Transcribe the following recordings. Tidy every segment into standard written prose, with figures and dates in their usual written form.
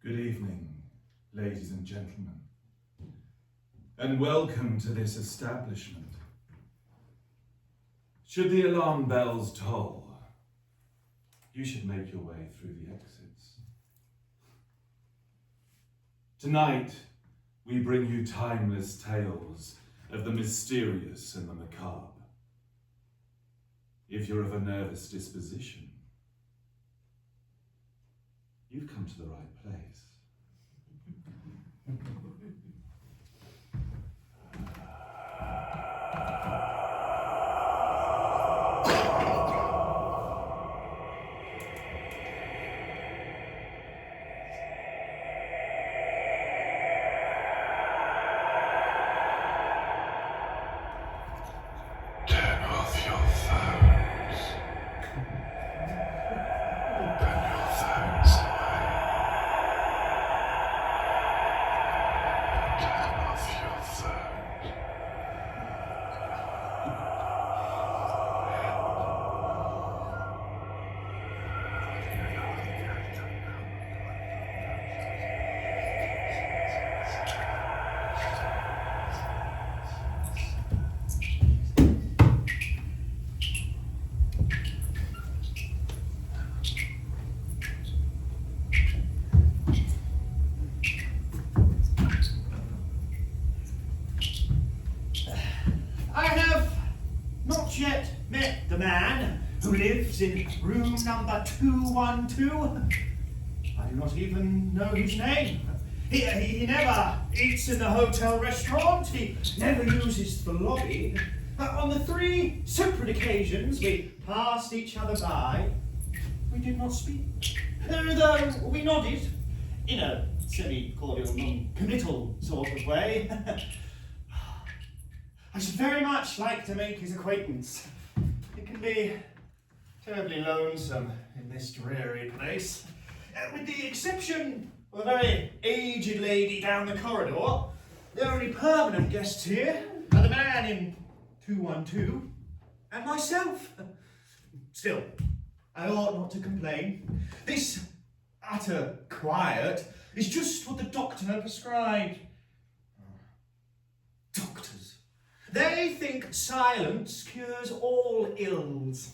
Good evening, ladies and gentlemen, and welcome to this establishment. Should the alarm bells toll, you should make your way through the exits. Tonight, we bring you timeless tales of the mysterious and the macabre. If you're of a nervous disposition, you've come to the right place. Turn off your phones. Put your phones away. Turn off your phones. I have not yet met the man who lives in room number 212. I do not even know his name. He never eats in the hotel restaurant. He never uses the lobby. On the 3 separate occasions we passed each other by, we did not speak. Though we nodded in a semi-cordial, non-committal sort of way. I should very much like to make his acquaintance. It can be terribly lonesome in this dreary place. With the exception of a very aged lady down the corridor, the only permanent guests here are the man in 212 and myself. Still, I ought not to complain. This utter quiet is just what the doctor prescribed. Doctors. They think silence cures all ills.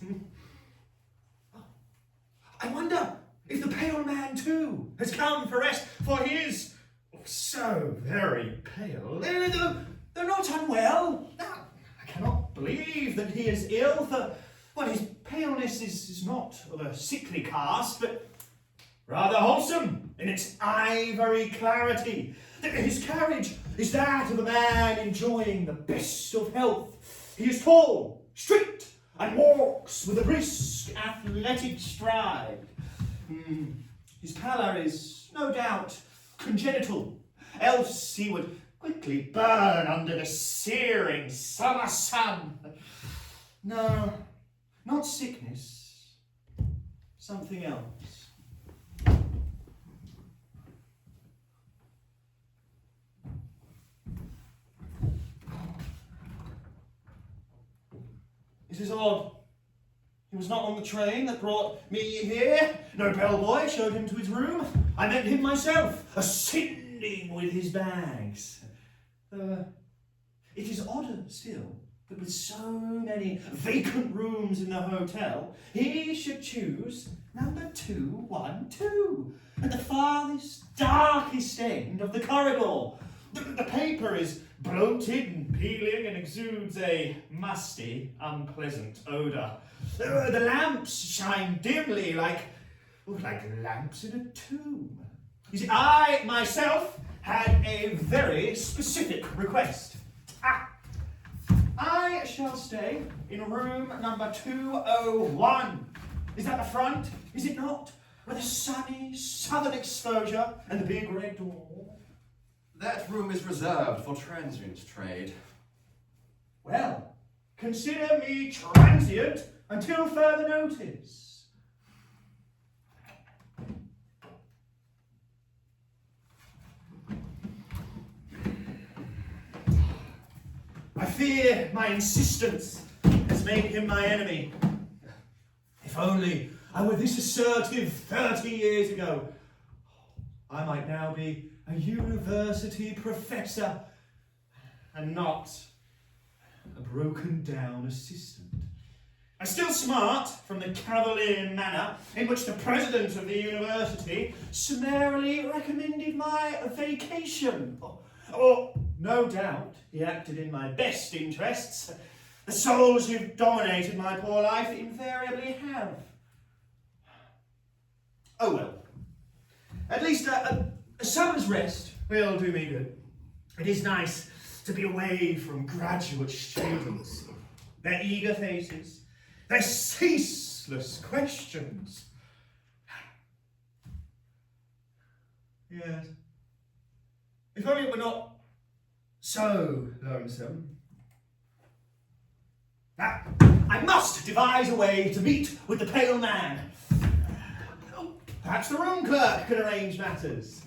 I wonder if the pale man too has come for rest, for he is so very pale. They're not unwell. I cannot believe that he is ill, for well, his paleness is not of a sickly cast, but rather wholesome in its ivory clarity. His carriage is that of a man enjoying the best of health. He is tall, straight, and walks with a brisk, athletic stride. His pallor is, no doubt, congenital, else he would quickly burn under the searing summer sun. No, not sickness, something else. It is odd. He was not on the train that brought me here. No bellboy showed him to his room. I met him myself, ascending with his bags. It is odder still that with so many vacant rooms in the hotel, he should choose number 212 at the farthest, darkest end of the corridor. The paper is bloated and peeling and exudes a musty, unpleasant odour. The lamps shine dimly like lamps in a tomb. You see, I myself had a very specific request. I shall stay in room number 201. Is that the front? Is it not? With a sunny southern exposure and the big red door. That room is reserved for transient trade. Well, consider me transient until further notice. I fear my insistence has made him my enemy. If only I were this assertive 30 years ago, I might now be a university professor and not a broken down assistant. I'm still smart from the cavalier manner in which the president of the university summarily recommended my vacation. Or, no doubt, he acted in my best interests. The souls who've dominated my poor life invariably have. Oh well. At least a summer's rest will do me good. It is nice to be away from graduate students. Their eager faces, their ceaseless questions. Yes. If only it were not so lonesome. I must devise a way to meet with the pale man. Perhaps the room clerk can arrange matters.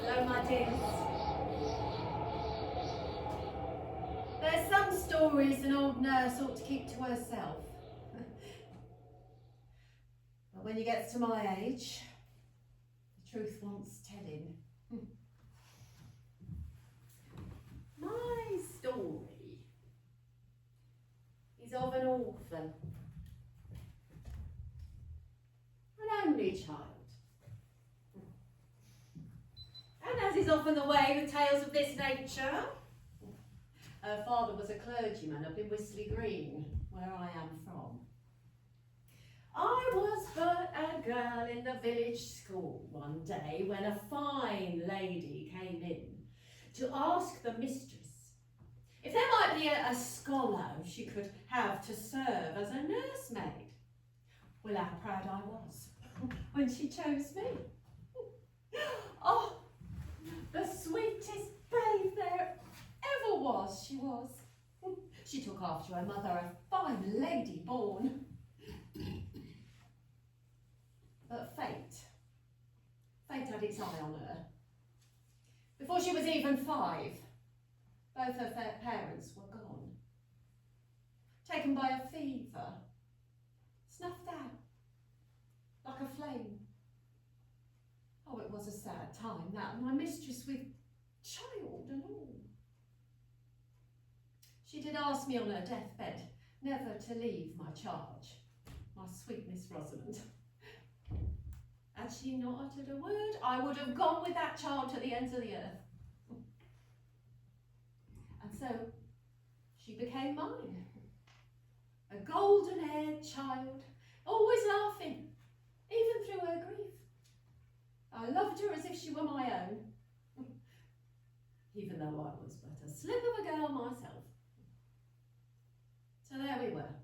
Hello, my dears. There's some stories an old nurse ought to keep to herself. But when you get to my age, the truth wants telling. My story is of an orphan, an only child. And as is often the way with tales of this nature, her father was a clergyman up in Wisley Green, where I am from. I was but a girl in the village school one day when a fine lady came in to ask the mistress if there might be a scholar she could have to serve as a nursemaid. Well, how proud I was when she chose me. Oh, the sweetest babe there ever was, she was. She took after her mother, a fine lady born. But fate had its eye on her. Before she was even 5, both her parents were gone. Taken by a fever, snuffed out like a flame. Oh, it was a sad time, that, my mistress with child and all. She did ask me on her deathbed never to leave my charge, my sweet Miss Rosamond. Had she not uttered a word, I would have gone with that child to the ends of the earth. And so she became mine. A golden-haired child, always laughing, even through her grief. I loved her as if she were my own, even though I was but a slip of a girl myself. So there we were.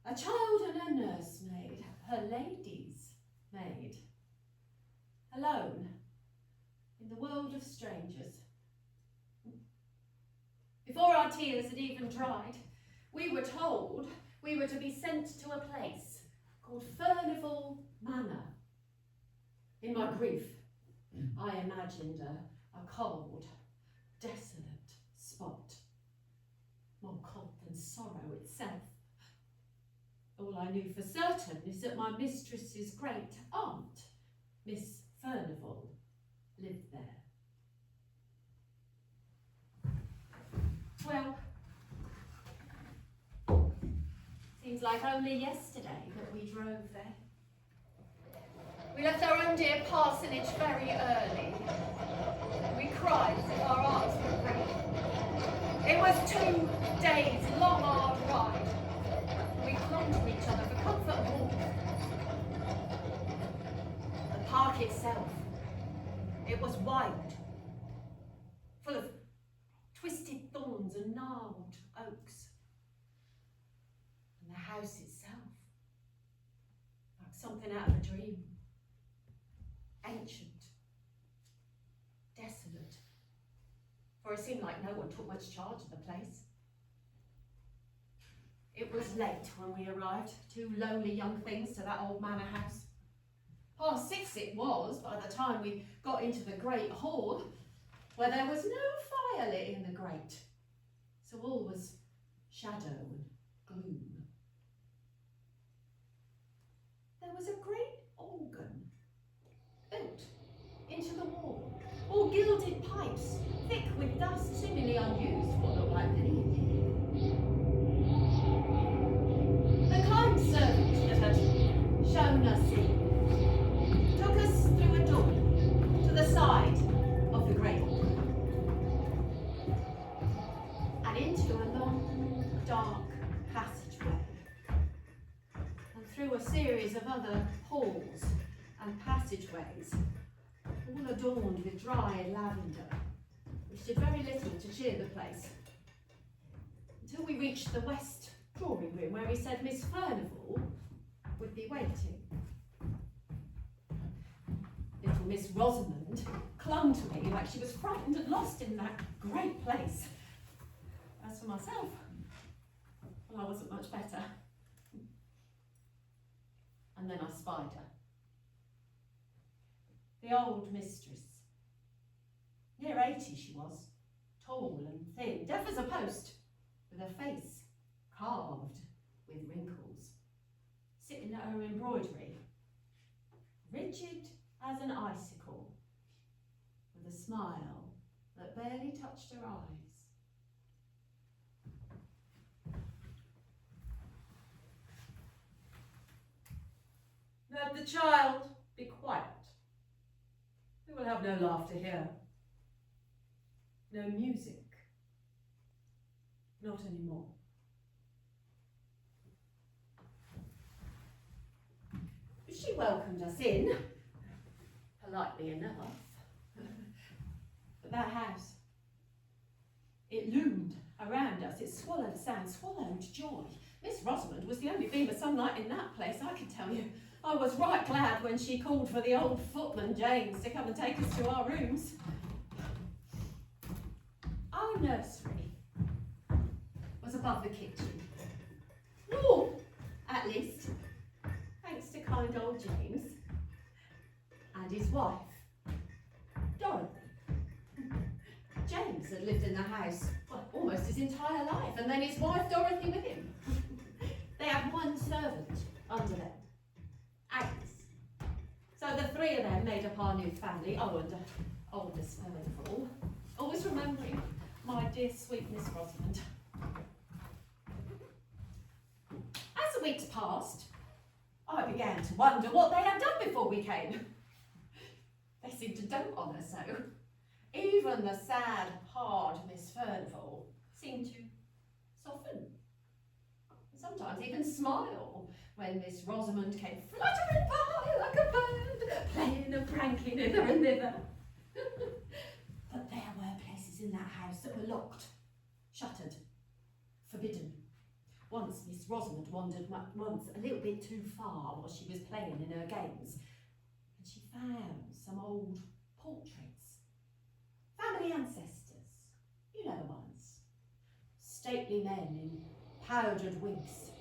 A child and a nursemaid, her lady's maid, alone in the world of strangers. Before our tears had even dried, we were told we were to be sent to a place called Furnival Manor. In my grief, I imagined a cold, desolate spot, more cold than sorrow itself. All I knew for certain is that my mistress's great aunt, Miss Furnival, lived there. Well, seems like only yesterday that we drove there. We left our own dear parsonage very early. We cried as if our hearts were breaking. It was 2 days long hard ride. We clung to each other for comfort and warmth. The park itself, it was wide, full of twisted thorns and gnarled oaks. And the house itself, like something out of a dream. Ancient, desolate, for it seemed like no one took much charge of the place. It was late when we arrived, 2 lonely young things to that old manor house. 6:30 it was by the time we got into the great hall, where there was no fire lit in the grate, so all was shadow and gloom. There was a great organ built into the wall, all gilded pipes, thick with dust, seemingly unused for what looked like many a year. The kind servant that had shown us in took us through a door to the side of the great hall and into a long, dark passageway, and through a series of other halls and passageways, all adorned with dry lavender, which did very little to cheer the place, until we reached the west drawing room, where he said Miss Furnival would be waiting. Little Miss Rosamond clung to me like she was frightened and lost in that great place. As for myself, well, I wasn't much better. And then I spied her. The old mistress. Near 80 she was, tall and thin, deaf as a post, with her face carved with wrinkles, sitting at her embroidery, rigid as an icicle, with a smile that barely touched her eyes. Let the child be quiet. We will have no laughter here. No music. Not anymore. She welcomed us in, politely enough. But that house, it loomed around us. It swallowed sound, swallowed joy. Miss Rosamond was the only beam of sunlight in that place, I can tell you. I was right glad when she called for the old footman, James, to come and take us to our rooms. Our nursery was above the kitchen. Or, at least, thanks to kind old James and his wife, Dorothy. James had lived in the house, well, almost his entire life, and then his wife Dorothy with him. They had one servant under them, Agnes. So the 3 of them made up our new family. Oh, and old Miss Furnival, always remembering my dear sweet Miss Rosamond. As the weeks passed, I began to wonder what they had done before we came. They seemed to dote on her so. Even the sad, hard Miss Furnival seemed to soften. Sometimes even smile when Miss Rosamond came fluttering by like a bird, playing and pranking hither and thither. But there were places in that house that were locked, shuttered, forbidden. Once Miss Rosamond wandered once a little bit too far while she was playing in her games, and she found some old portraits. Family ancestors, you know the ones. Stately men in powdered wigs,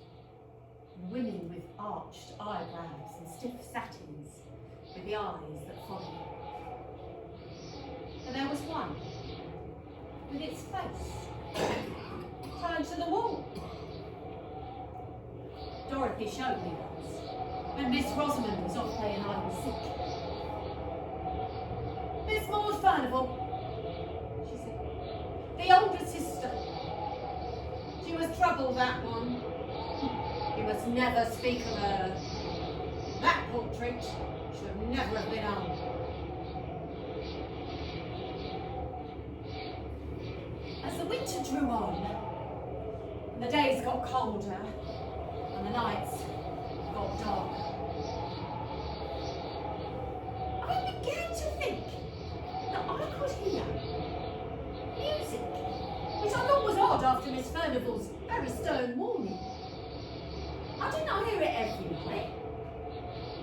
and women with arched eyebrows and stiff satins with the eyes that follow. And there was one with its face turned to the wall. Dorothy showed me once when Miss Rosamond was off playing hide and seek. Miss Maud Furnival, she said, the older sister. She was trouble, that one. You must never speak of her. That portrait should never have been hung. As the winter drew on, and the days got colder, and the nights got dark, I began to think that I could hear music, which I thought was odd after Miss Furnival's very stern warning. I did not hear it every night,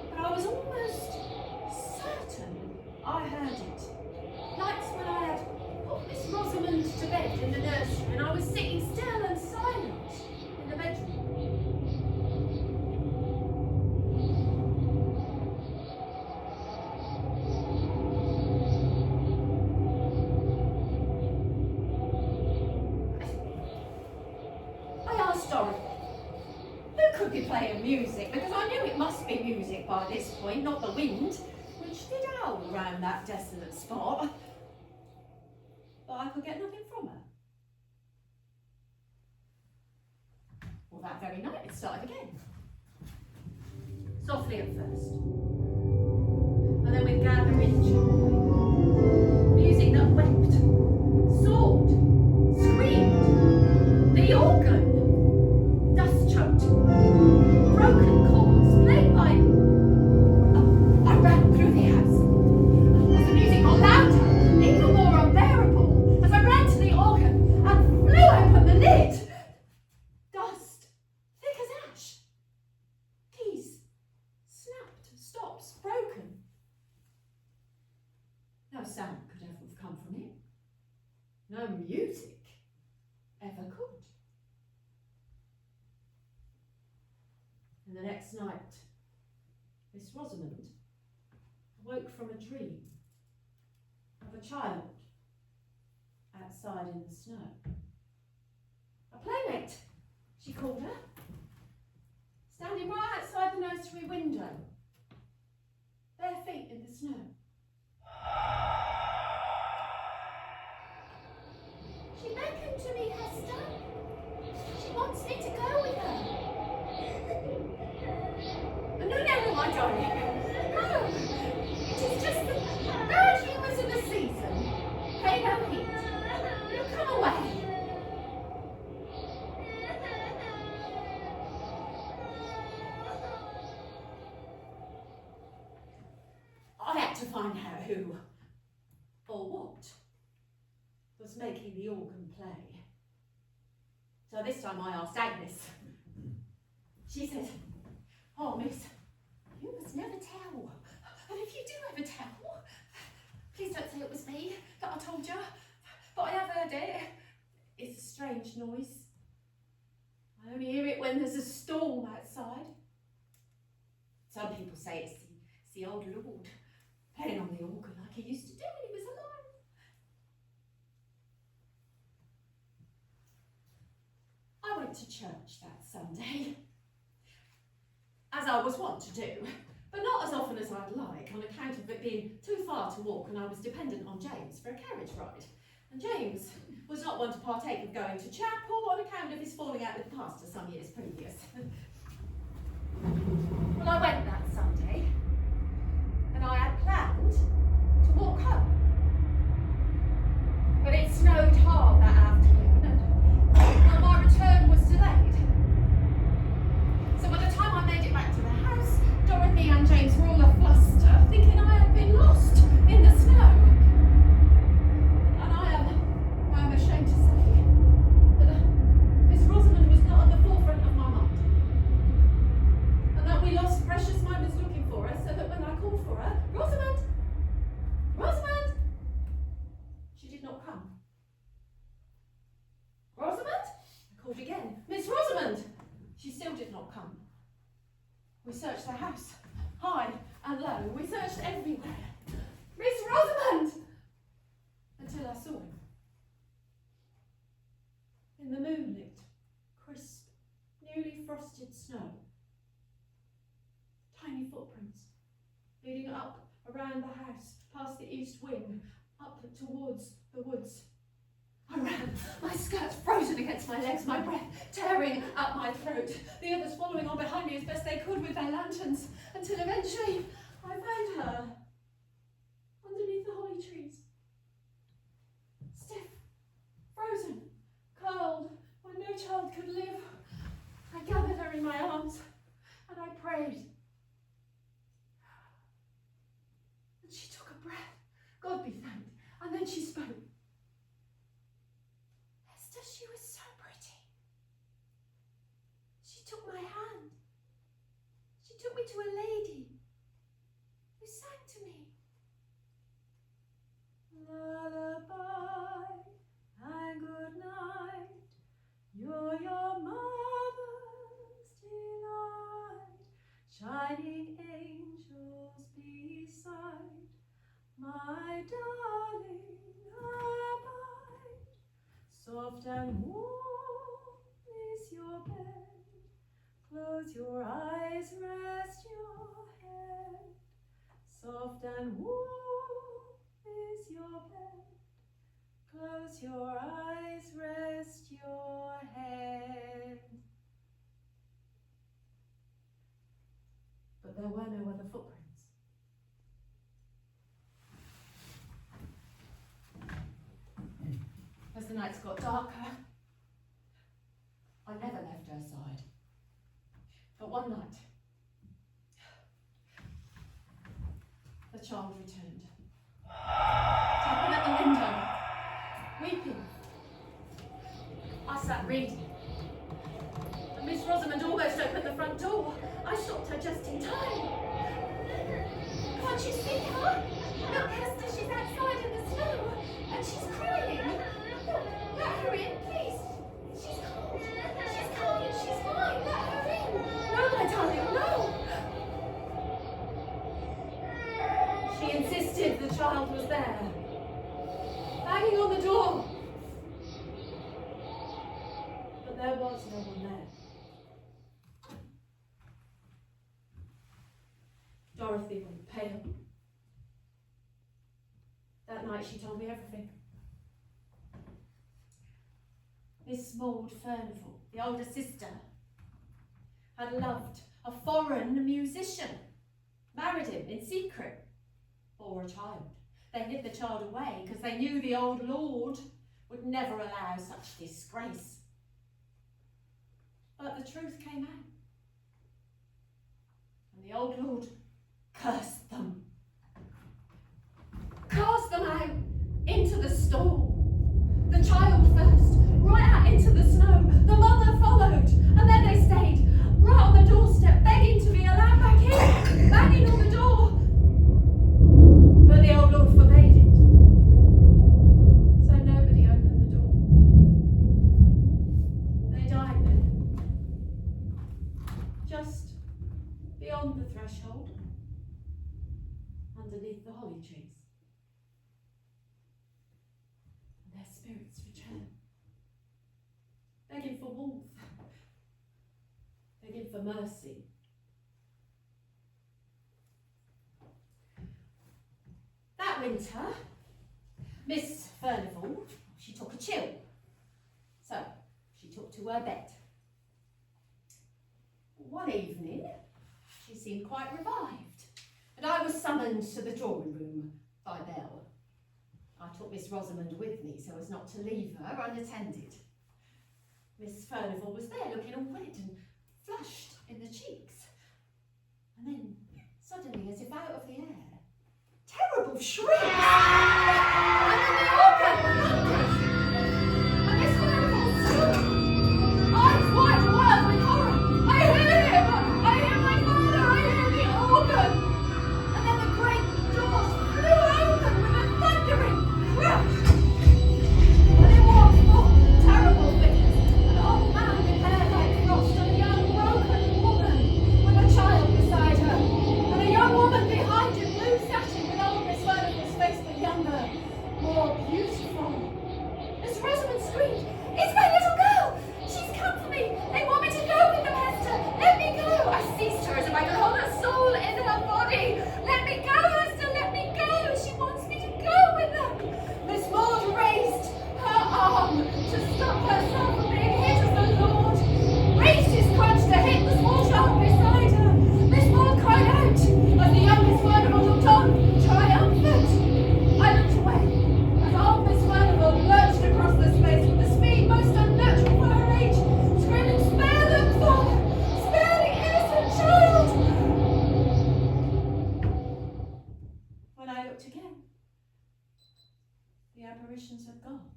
but I was almost certain I heard it. Nights when I had put Miss Rosamond to bed in the nursery and I was sitting still and silent in the bedroom. I asked Dorothy, who could be playing music? Because I knew it must be music by this point, not the wind, which did howl around that desolate spot. But I could get nothing from her. Well, that very night it started again. Softly at first, and then with gathering joy. Music that wept, soared, screamed. The organ, dust-choked, broken chords played by... I ran through the house. As the music got louder, even more unbearable, as I ran to the organ and flew open the lid. Dust, thick as ash. Keys, snapped, stops, broken. No sound could ever have come from it. No music ever could. And the next night, Miss Rosamond awoke from a dream of a child outside in the snow. A playmate, she called her, standing right outside the nursery window, bare feet in the snow. She beckoned to me, Hester. She wants me to go with her. No, my darling. No. It is just the bad humours of the season. Pay no heed. You come away. I had to find out who or what was making the organ play. So this time I asked Agnes. She said, "Oh, miss, you must never tell. And if you do ever tell, please don't say it was me that I told you. But I have heard it. It's a strange noise. I only hear it when there's a storm outside. Some people say it's the old Lord playing on the organ like he used to do when he was alive." I went to church that Sunday, as I was wont to do, but not as often as I'd like, on account of it being too far to walk, and I was dependent on James for a carriage ride. And James was not one to partake of going to chapel on account of his falling out with the pastor some years previous. Well, I went that Sunday, and I had planned to walk home. But it snowed hard that afternoon, and my return was delayed. So by the time I made it back to the house, Dorothy and James were all afluster, thinking I had been lost in the snow. And I am ashamed to say that Miss Rosamond was not at the forefront phone. We searched everywhere. Miss Rosamond! Until I saw him. In the moonlit, crisp, newly frosted snow. Tiny footprints, leading up around the house, past the east wing, up towards the woods. I ran, my skirts frozen against my legs, my breath tearing up my throat, the others following on behind me as best they could with their lanterns, until eventually I found her underneath the holly trees. Stiff, frozen, cold, where no child could live. I gathered her in my arms and I prayed. And she took a breath, God be thanked, and then she spoke. Esther, she was so pretty. She took my hand. She took me to a lady who sang to me. Lullaby and good night, you're your mother's delight, shining angels beside, my darling, abide. Soft and warm is your bed, close your eyes, rest your head. Soft and warm is your bed, close your eyes, rest your head. But there were no other footprints. As the nights got darker, I never left her side. But one night, the child returned, tapping at the window, weeping. I sat reading, and Miss Rosamond almost opened the front door. I stopped her just in time. Can't you see her? Look, Esther, she's outside in the snow, and she's crying. Look, let her in, please. She's cold. She's cold and she's fine. Let her in. No, my darling, no. She insisted the child was there, banging on the door. But there was no one there. Dorothy went pale. That night she told me everything. Miss Maud Furnivall, the older sister, had loved a foreign musician, married him in secret, bore a child. They hid the child away because they knew the old lord would never allow such disgrace. But the truth came out, and the old lord cursed them, cast them out into the storm. The child first, right out into the snow. The mother followed, and then they stayed right on the doorstep, begging to be allowed back in, banging on the door. But the old lord forbade it, so nobody opened the door. They died there, just beyond the threshold, underneath the holly trees. And their spirits returned, begging for warmth, begging for mercy. That winter, Miss Furnivall, she took a chill, so she took to her bed. One evening, she seemed quite revived, and I was summoned to the drawing room by Belle. I took Miss Rosamond with me so as not to leave her unattended. Miss Furnivall was there, looking all red and flushed in the cheeks. And then, suddenly, as if out of the air, terrible shrieks! And then the organ thundered! And Miss Furnivall stood, eyes wide wild with horror. I hear him! I hear my father! I hear the organ! And then the great doors flew open with a thundering crash! And in walked four terrible figures, an old man with hair like frost, and a young broken woman with a child beside her, and a young woman behind him When I looked again, the apparitions had gone.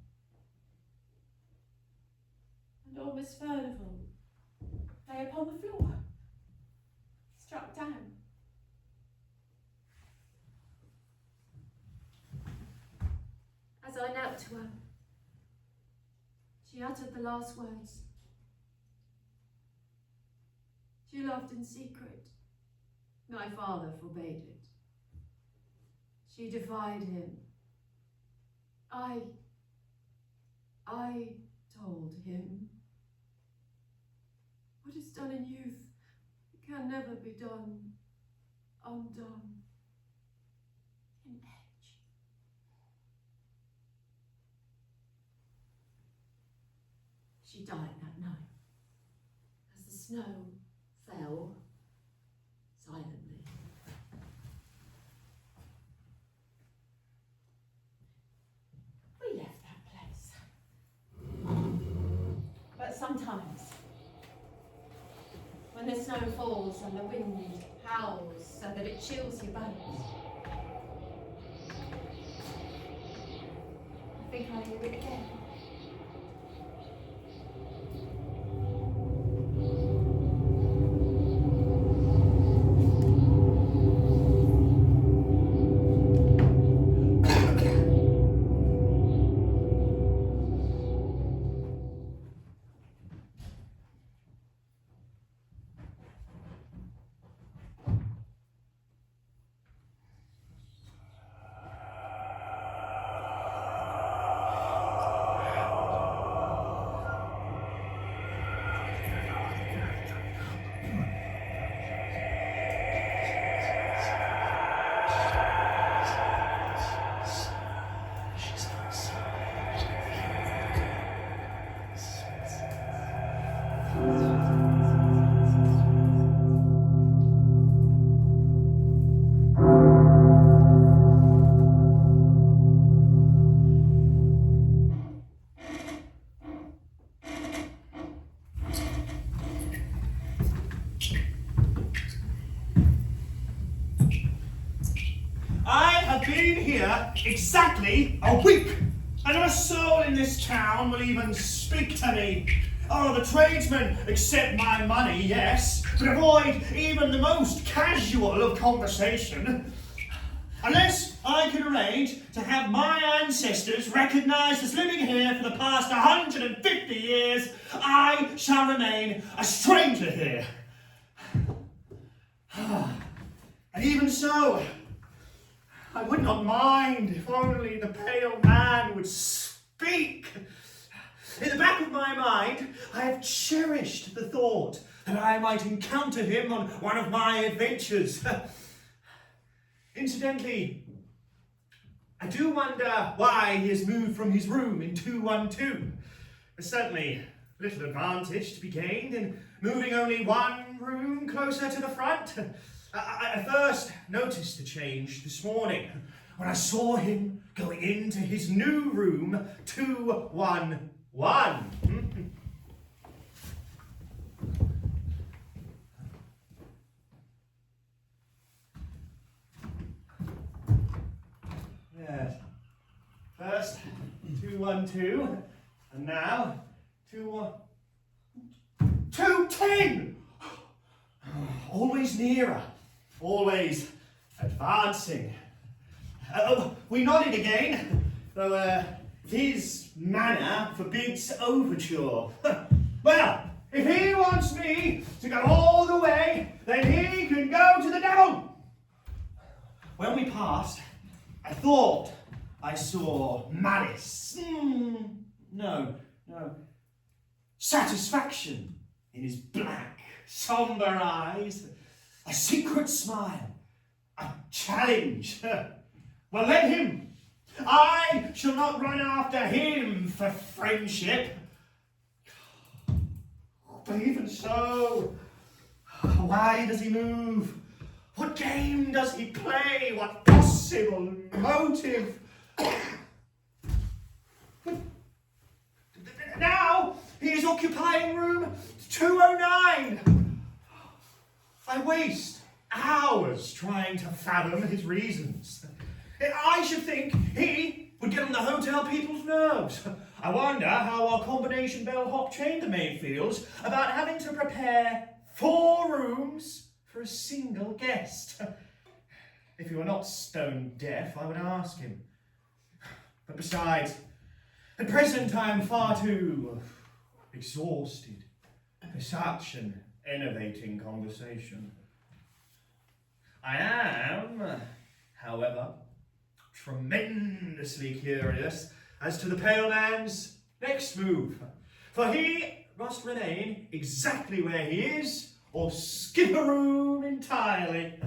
And all Miss Furnival lay upon the floor, struck down. As I knelt to her, she uttered the last words. She loved in secret. My father forbade it. She defied him. I told him. What is done in youth can never be done undone in age. She died that night as the snow fell silently. We left that place. But sometimes, when the snow falls and the wind howls so that it chills your bones, I think I hear it again. Been here exactly a week, and not a soul in this town will even speak to me. Oh, the tradesmen accept my money, yes, but avoid even the most casual of conversation. Unless I can arrange to have my ancestors recognised as living here for the past 150 years, I shall remain a stranger here. And even so, I would not mind if only the pale man would speak. In the back of my mind, I have cherished the thought that I might encounter him on one of my adventures. Incidentally, I do wonder why he has moved from his room in 212. There's certainly little advantage to be gained in moving only one room closer to the front. I first noticed the change this morning when I saw him going into his new room 211. Yes. First 212, and now 210. Always nearer. Always advancing. We nodded again, though his manner forbids overture. Well, if he wants me to go all the way, then he can go to the devil. When we passed, I thought I saw malice. No. Satisfaction in his black, somber eyes. A secret smile. A challenge. Well, let him. I shall not run after him for friendship. But even so, why does he move? What game does he play? What possible motive? Now he is occupying room 209. I waste hours trying to fathom his reasons. I should think he would get on the hotel people's nerves. I wonder how our combination bellhop trained the maid feels about having to prepare 4 rooms for a single guest. If he were not stone deaf, I would ask him. But besides, at present I am far too exhausted for such an enervating conversation. I am, however, tremendously curious as to the Pale Man's next move, for he must remain exactly where he is or skip a room entirely.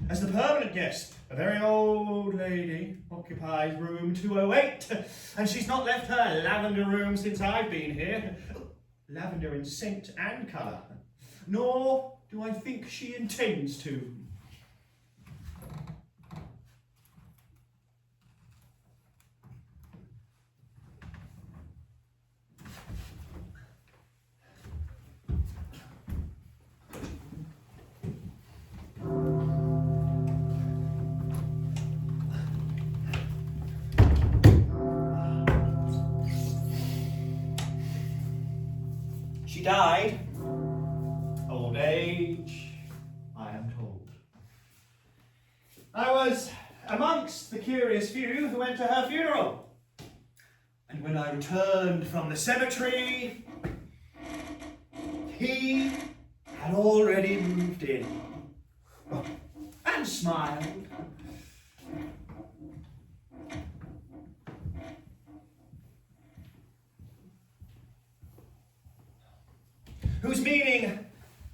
As the permanent guest, a very old lady occupies room 208, and she's not left her lavender room since I've been here. Lavender in scent and colour. Nor do I think she intends to. She died. Old age, I am told. I was amongst the curious few who went to her funeral. And when I returned from the cemetery, he had already moved in. And smiled. Whose meaning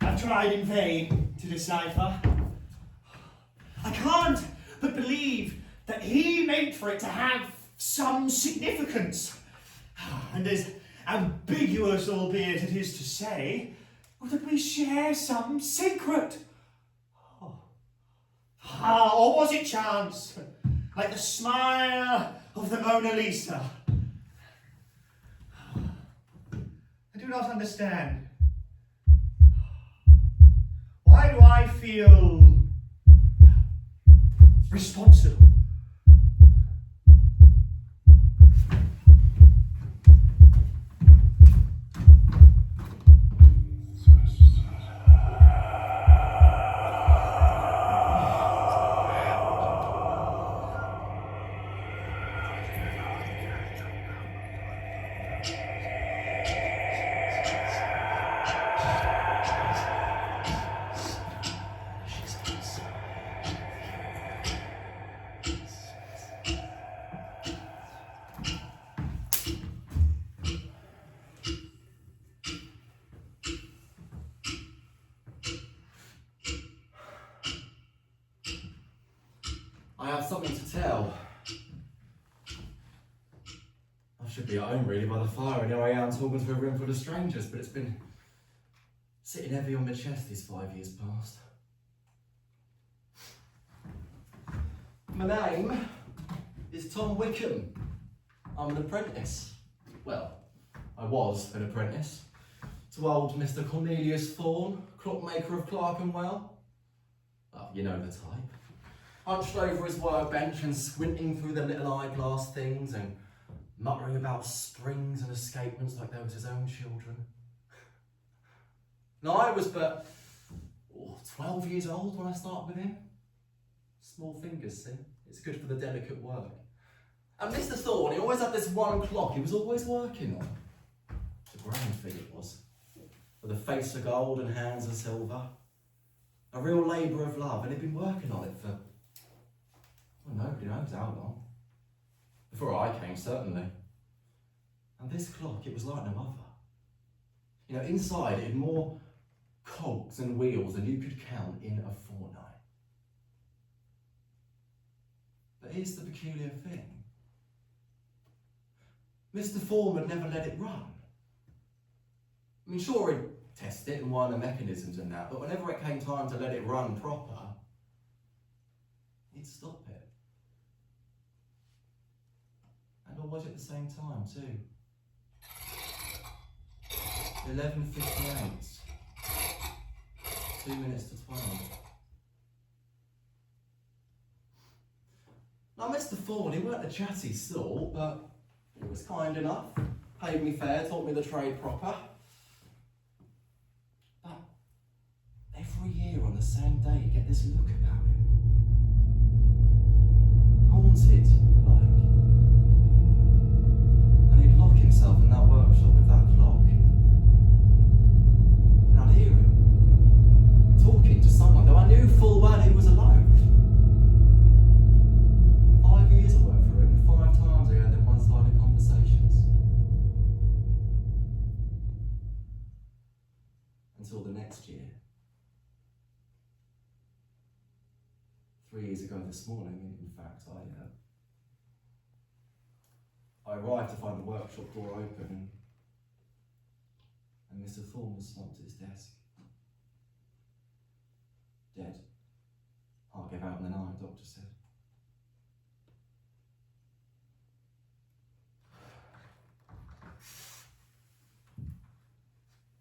I've tried in vain to decipher. I can't but believe that he meant for it to have some significance. And as ambiguous, albeit it is to say, that we share some secret. Or was it chance, like the smile of the Mona Lisa? I do not understand. Why do I feel responsible? I have something to tell. I should be at home really by the fire, and here I am talking to a room full of strangers, but it's been sitting heavy on my chest these 5 years past. My name is Tom Wickham. I'm an apprentice. Well, I was an apprentice to old Mr. Cornelius Thorne, clockmaker of Clerkenwell. Well, you know the type. Hunched over his workbench and squinting through the little eyeglass things and muttering about springs and escapements like they was his own children. Now I was but 12 years old when I started with him. Small fingers, see? It's good for the delicate work. And Mr. Thorne, he always had this one clock he was always working on. The grand thing it was. With a face of gold and hands of silver. A real labour of love, and he'd been working on it for, well, nobody knows how long. Before I came, certainly. And this clock, it was like no other. You know, inside it had more cogs and wheels than you could count in a fortnight. But here's the peculiar thing. Mr. Thorne would never let it run. I mean, sure, he'd test it and wind the mechanisms and that, but whenever it came time to let it run proper, he'd stop it. And always at the same time, too. 11:58. 2 minutes to 12. Now, Mr. Thorne, he weren't a chatty sort, but he was kind enough. Paid me fair, taught me the trade proper. But every year on the same day, you get this look about him. Haunted, like. And he'd lock himself in that workshop with that clock. And I'd hear him talking to someone, though I knew full well he was alone. 5 years I worked for him, and 5 times I had them one-sided conversations. Until the next year. 3 years ago this morning, in fact, I arrived to find the workshop door open, and Mr. Thorne was slumped at his desk. Dead. Heart gave out in the night, doctor said.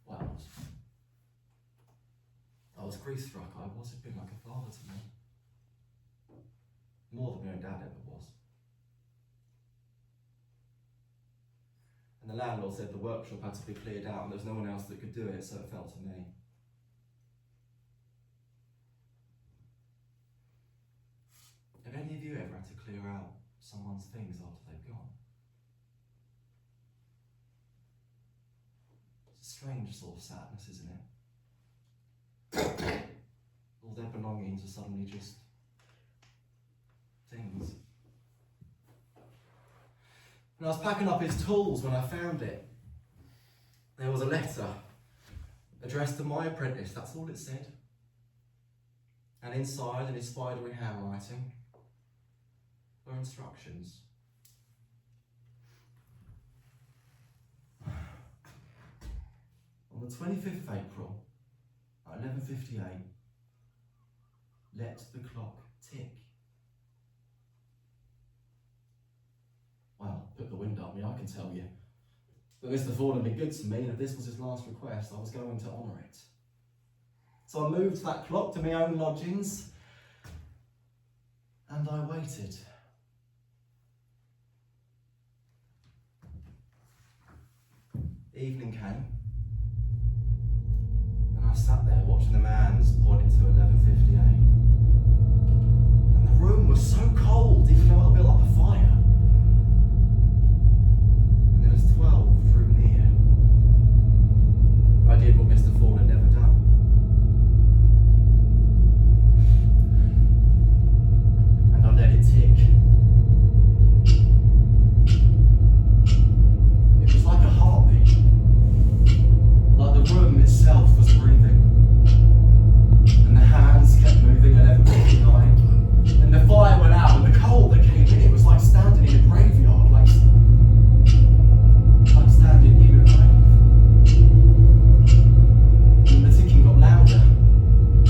Well, I was grief-struck. I was. He'd been like a father to me. More than my own dad ever was. And the landlord said the workshop had to be cleared out and there was no one else that could do it, so it fell to me. Have any of you ever had to clear out someone's things after they've gone? It's a strange sort of sadness, isn't it? All their belongings are suddenly just things. And I was packing up his tools when I found it. There was a letter addressed to my apprentice, that's all it said. And inside, in his spidery handwriting, were instructions. On the 25th of April, at 11:58, let the clock tick. Well, put the wind up me, I can tell you. But Mr. Thorne had been good to me, and if this was his last request, I was going to honour it. So I moved that clock to my own lodgings, and I waited. Evening came, and I sat there watching the man's pointing to 11:58. And the room was so cold, even though it built up a fire. And then as 12 drew near, I did what Mr. Thorne had never done. And I let it tick. It was like a heartbeat. Like the room itself was breathing. And the hands kept moving at 11:59. And the fire went out, and the cold that came in, it was like standing in a graveyard, like standing in a grave. And the ticking got louder,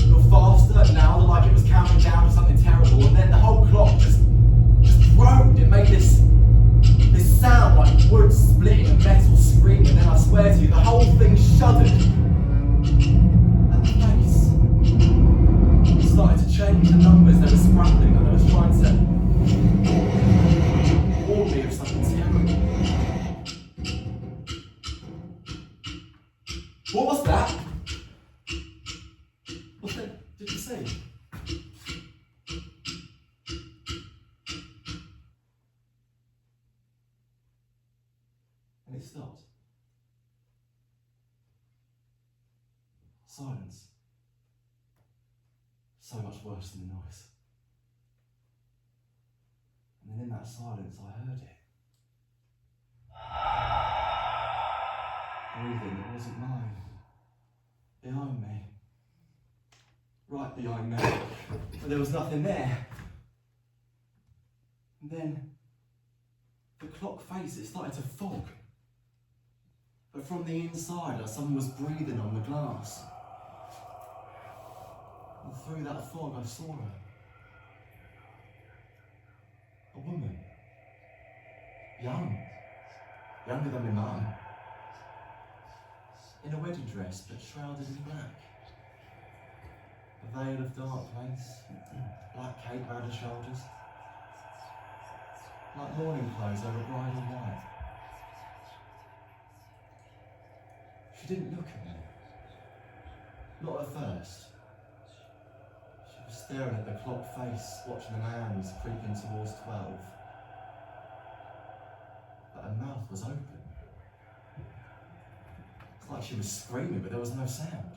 got faster, and louder, like it was counting down to something terrible. And then the whole clock just groaned. It made this sound like wood splitting and metal screaming. And then I swear to you, the whole thing shuddered. And the face started to change. The numbers, they were scrambling, and I was trying to warn me of something terrible. What was that? What did you see? And it stopped. Silence. So much worse than the noise. And then in that silence, I heard it. Breathing that wasn't mine. Behind me. Right behind me. But there was nothing there. And then the clock face, it started to fog. But from the inside, like someone was breathing on the glass. And through that fog, I saw her. A woman. Young. Younger than my mum. In a wedding dress, but shrouded in black. A veil of dark lace. Black cape round her shoulders. like mourning clothes over bridal white. She didn't look at me. Not at first. She was staring at the clock face, watching the hands creeping towards 12. But her mouth was open. It's like she was screaming, but there was no sound.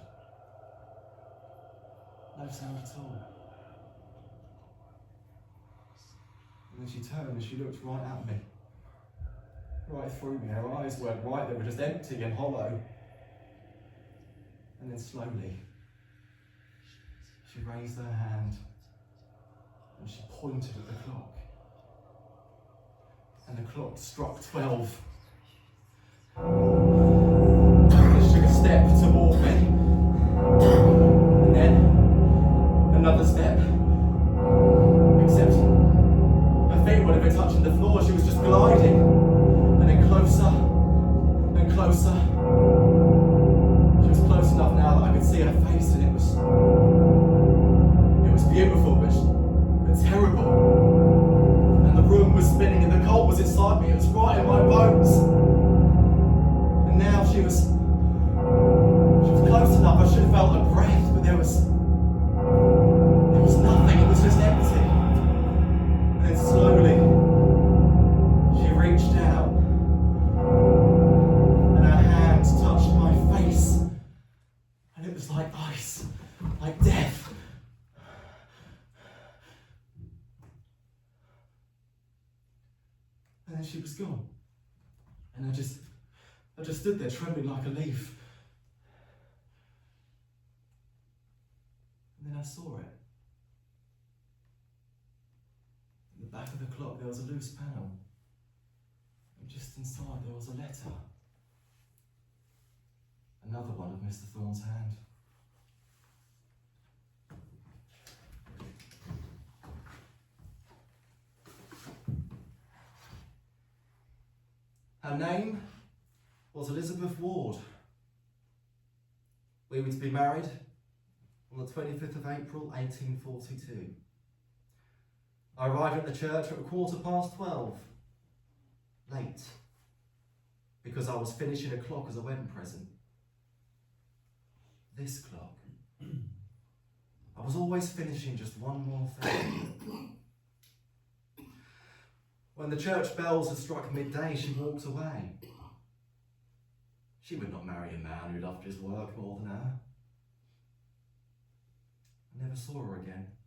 No sound at all. And then she turned and she looked right at me. Right through me. Her eyes weren't right, they were just empty and hollow. And then slowly, she raised her hand and she pointed at the clock. And the clock struck 12. She took a step toward me. And then another step. Except her feet weren't even touching the floor, she was just gliding. And then closer and closer. She was close enough now that I could see her face, and it was beautiful, but terrible. And the room was spinning, and the cold was inside me. It was right in my bones. And now she was close enough. I should have felt her breath, but there was nothing. It was just empty. And then slowly, she reached out, and her hand touched my face. And it was like ice, like death. And then she was gone. And I just stood there trembling like a leaf. And then I saw it. In the back of the clock there was a loose panel. And just inside there was a letter. Another one of Mr. Thorne's hand. Her name was Elizabeth Ward. We were to be married on the 25th of April, 1842. I arrived at the church at 12:15. Late. Because I was finishing a clock as a wedding present. This clock. I was always finishing just one more thing. When the church bells had struck midday, she walked away. She would not marry a man who loved his work more than her. I never saw her again.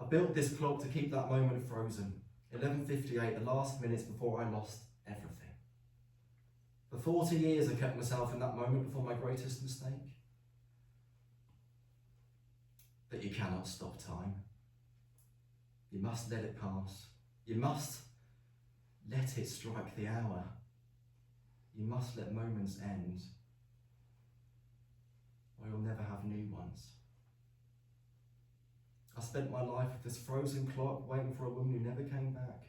I built this clock to keep that moment frozen. 11:58, the last minutes before I lost everything. For 40 years I kept myself in that moment before my greatest mistake. But you cannot stop time. You must let it pass. You must let it strike the hour. You must let moments end, or you'll never have new ones. I spent my life with this frozen clock, waiting for a woman who never came back.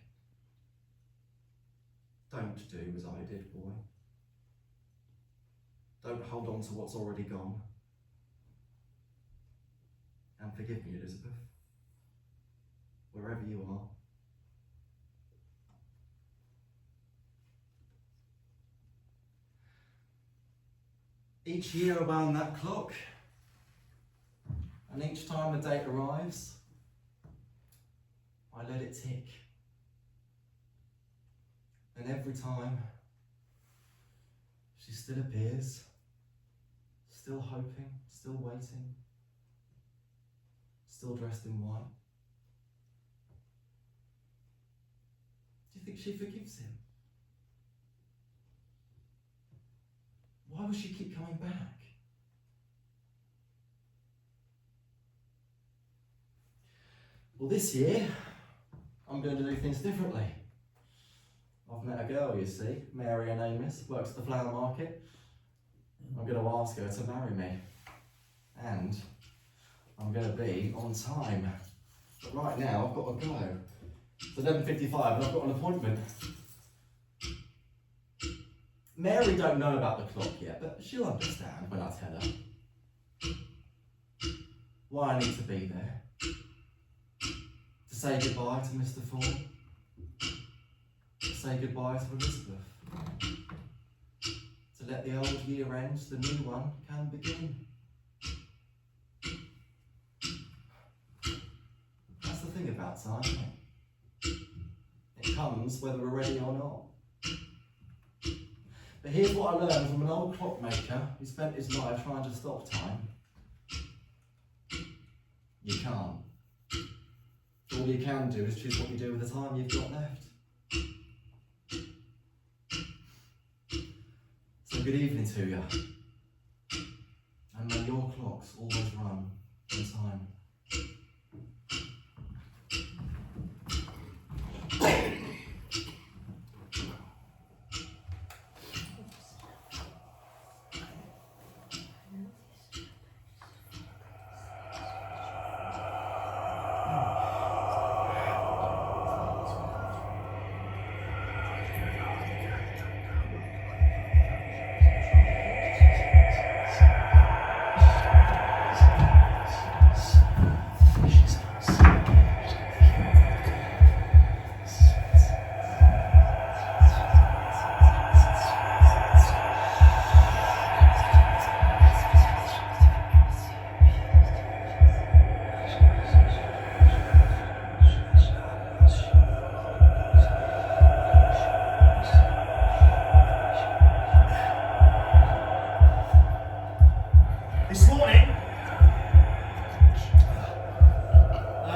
Don't do as I did, boy. Don't hold on to what's already gone. And forgive me, Elizabeth, wherever you are. Each year around that clock, and each time the date arrives, I let it tick. And every time, she still appears, still hoping, still waiting, still dressed in white. Do you think she forgives him? Why will she keep coming back? Well, this year, I'm going to do things differently. I've met a girl, you see, Mary, her name is, works at the flower market. I'm going to ask her to marry me. And I'm going to be on time. But right now, I've got to go. It's 11:55 and I've got an appointment. Mary don't know about the clock yet, but she'll understand when I tell her why I need to be there. To say goodbye to Mr. Thorne. say goodbye to Elizabeth. To let the old year end, the new one can begin. That's the thing about time, isn't it? It comes whether we're ready or not. But here's what I learned from an old clockmaker who spent his life trying to stop time. You can't. All you can do is choose what you do with the time you've got left. So good evening to you. And may your clocks always run on time. This morning, I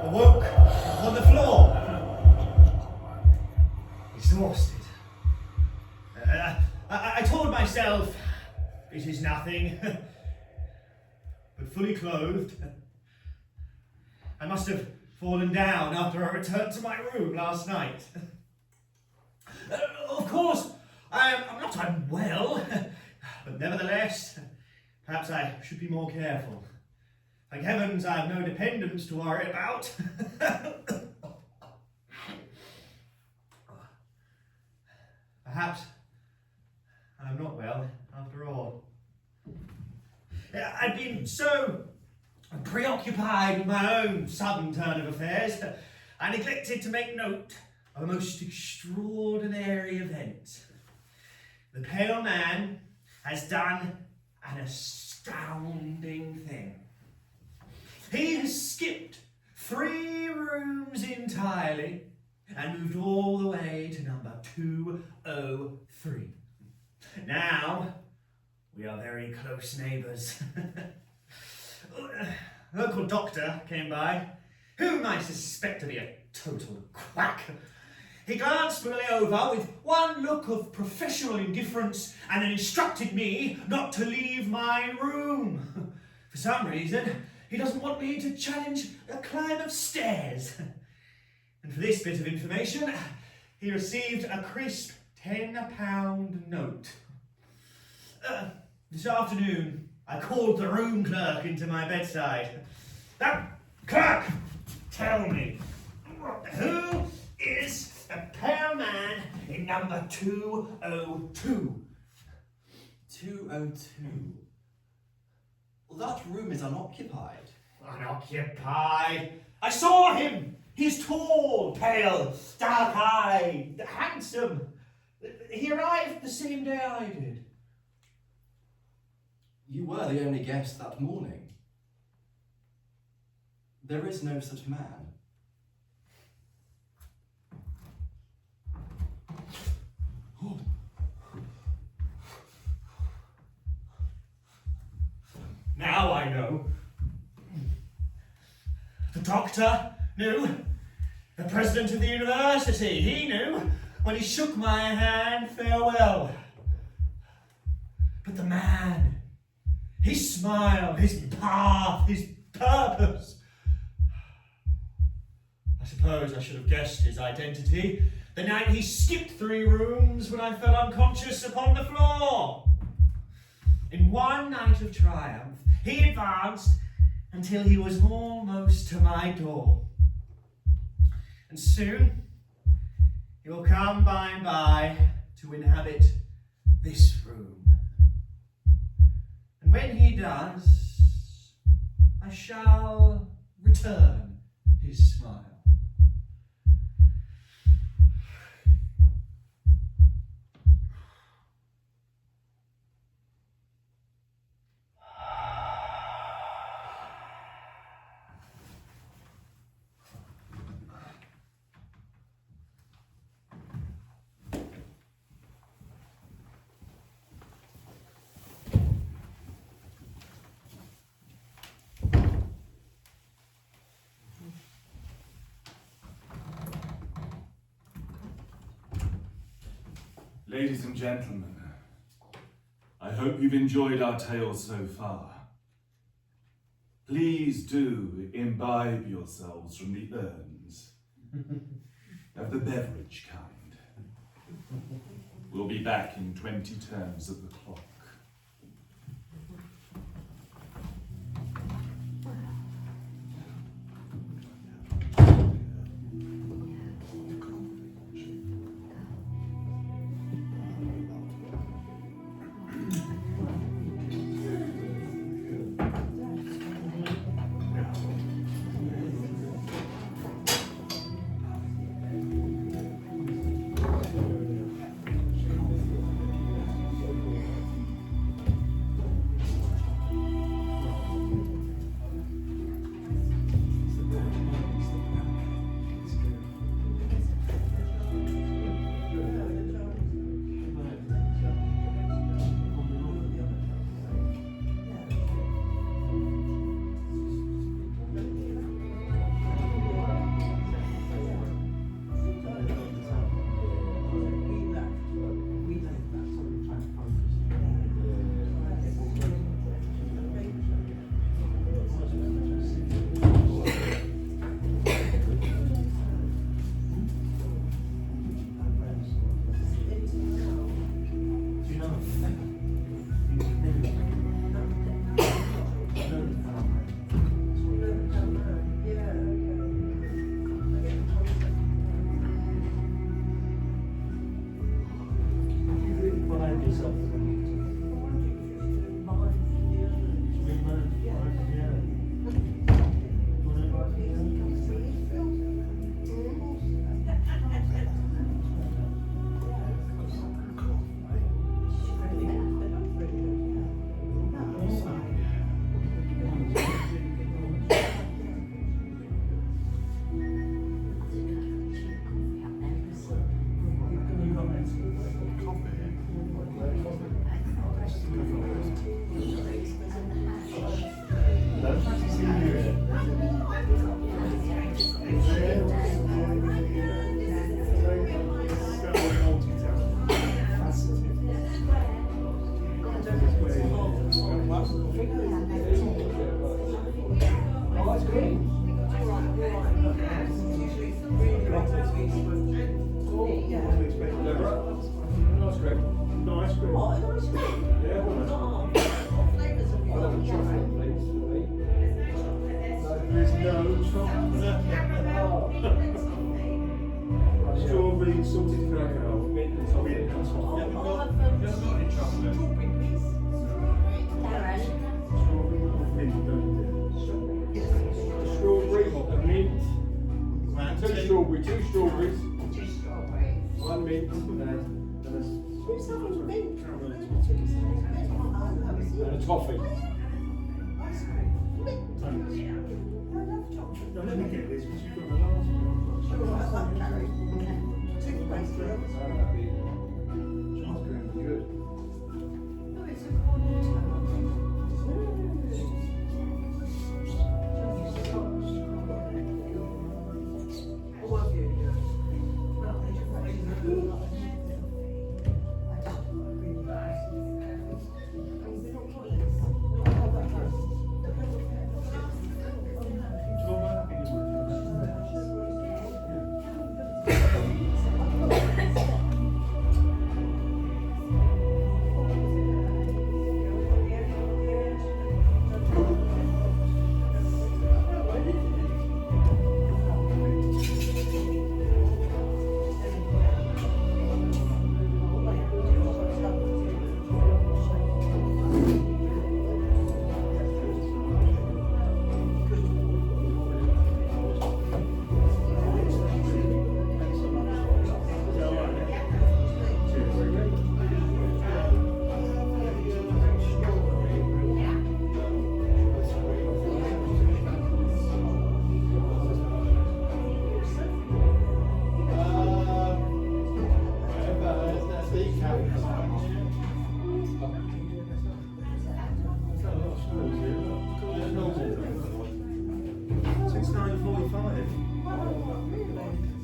awoke on the floor, exhausted. I told myself it is nothing, but fully clothed, I must have fallen down after I returned to my room last night. Of course, I'm not unwell. But nevertheless, perhaps I should be more careful. Thank heavens I have no dependents to worry about. Perhaps I'm not well after all. I've been so preoccupied with my own sudden turn of affairs, I neglected to make note of a most extraordinary event. The Pale Man has done an astounding thing. He has skipped 3 rooms entirely and moved all the way to number 203. Now, we are very close neighbours. A local doctor came by, whom I suspect to be a total quack. He glanced Willie over with one look of professional indifference and then instructed me not to leave my room. For some reason, he doesn't want me to challenge a climb of stairs. And for this bit of information, he received a crisp £10 note. This afternoon, I called the room clerk into my bedside. Clerk, tell me, who is the Pale Man in number 202? 202. Well, that room is unoccupied. Unoccupied? I saw him! He's tall, pale, dark-eyed, handsome. He arrived the same day I did. You were the only guest that morning. There is no such man. Now I know. The doctor knew. The president of the university, he knew when he shook my hand farewell. But the man, his smile, his path, his purpose. I suppose I should have guessed his identity the night he skipped 3 rooms when I fell unconscious upon the floor. In one night of triumph, he advanced until he was almost to my door. And soon, he will come by and by to inhabit this room. And when he does, I shall return his smile. Ladies and gentlemen, I hope you've enjoyed our tales so far. Please do imbibe yourselves from the urns of the beverage kind. We'll be back in 20 turns of the clock. Strawberry salted caramel, mint and toffee. Strawberry, mint, two strawberries, one mint, and a toffee. Let me get this, because you've got the last one. Good.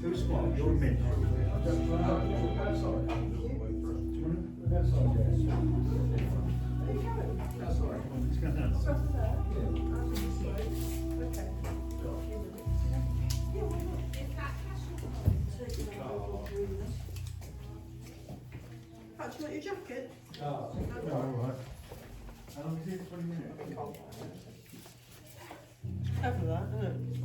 Who's what? You're mint. That's all, yes. Perhaps you want your jacket? Oh, all right. How long is it? 20 minutes? Over that, isn't it?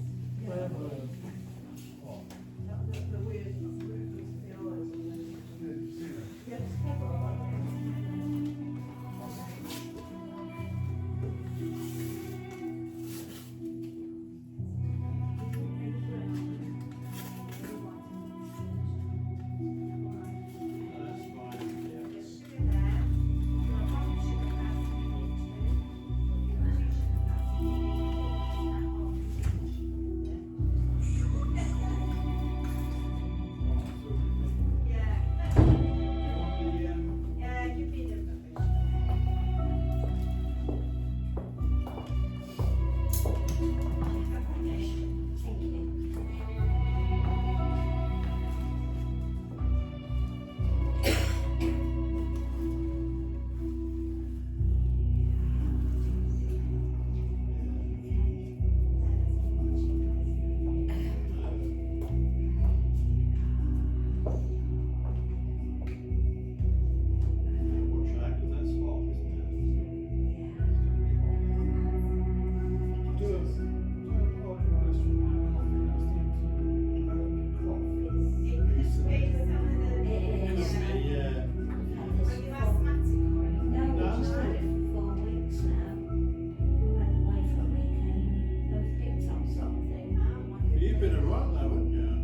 You've been around now, haven't you?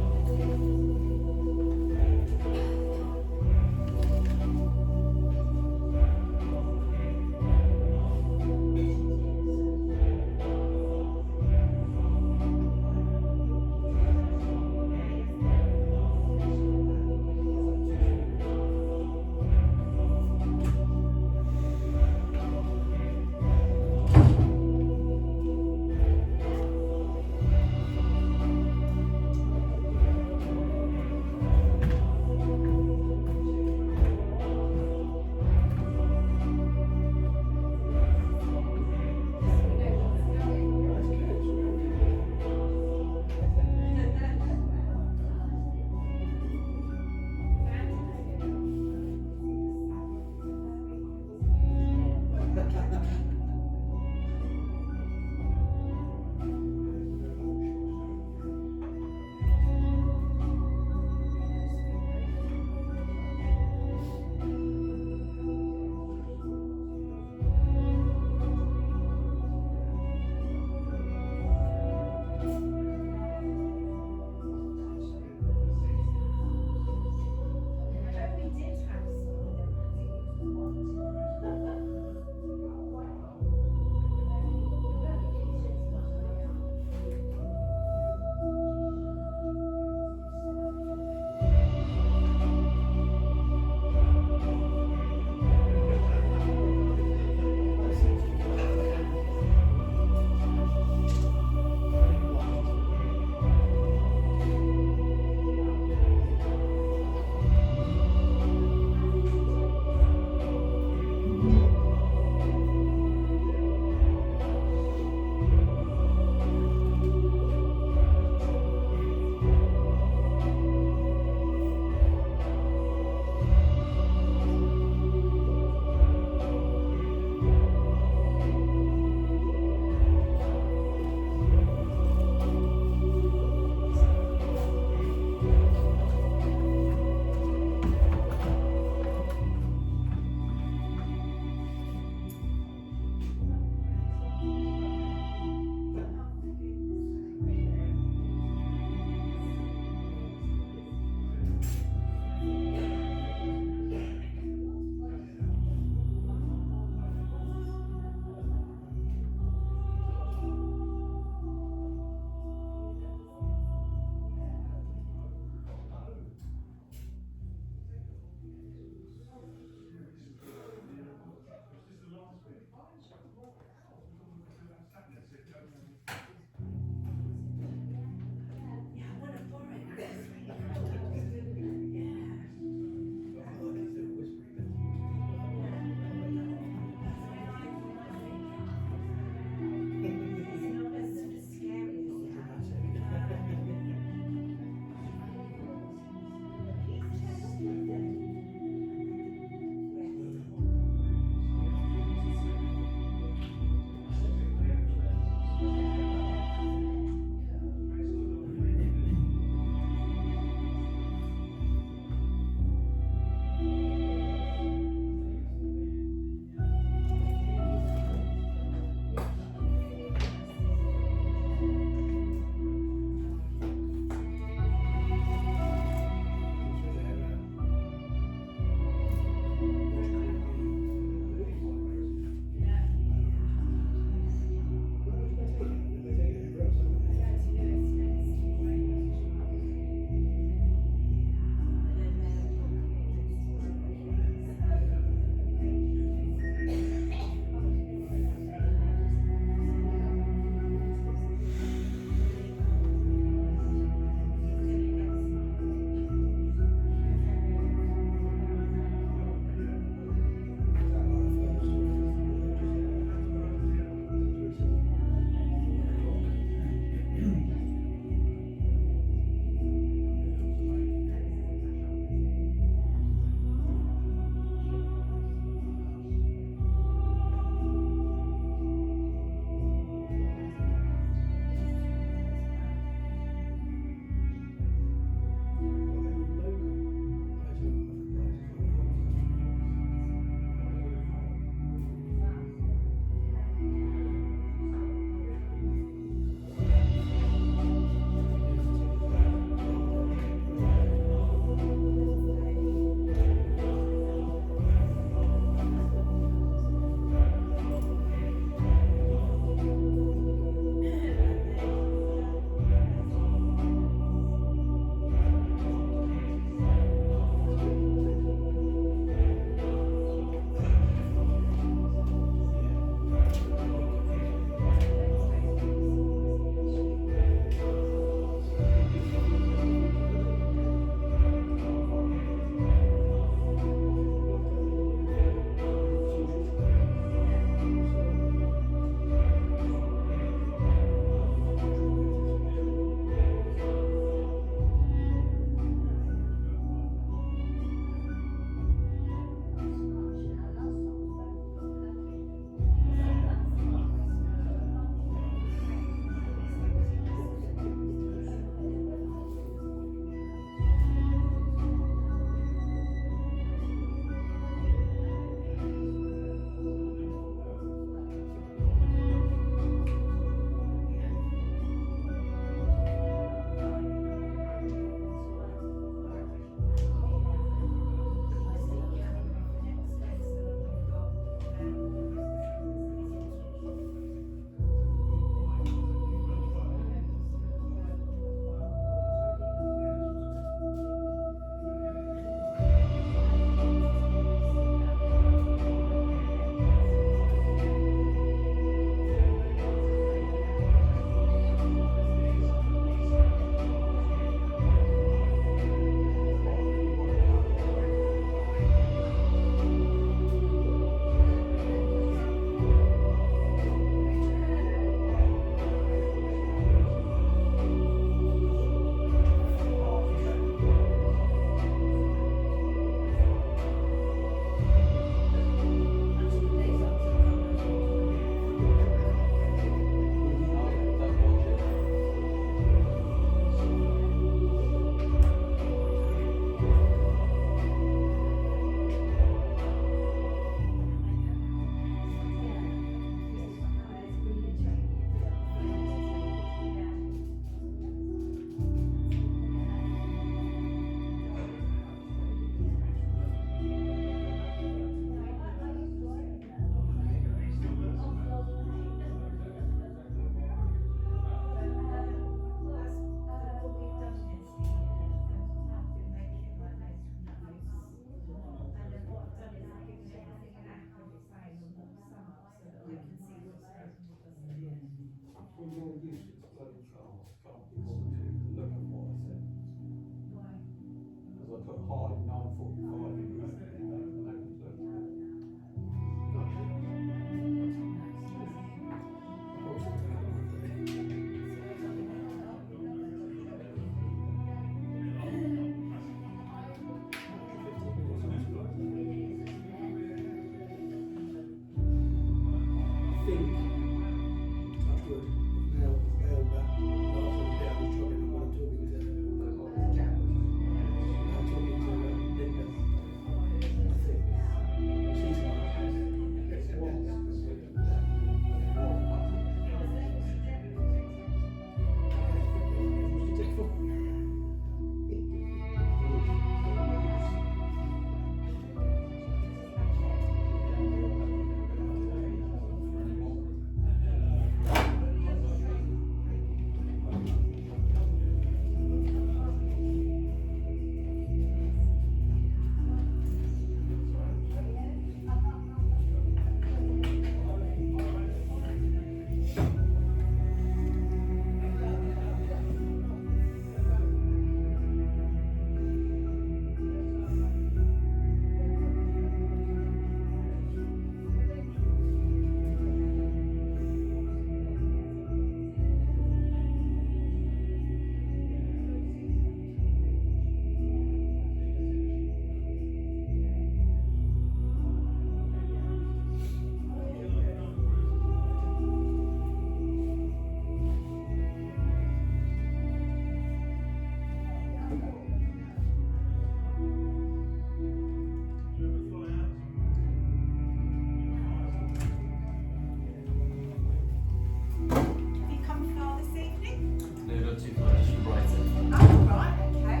Have you come far this evening? No, not too far, just Brighton. Oh, right, okay.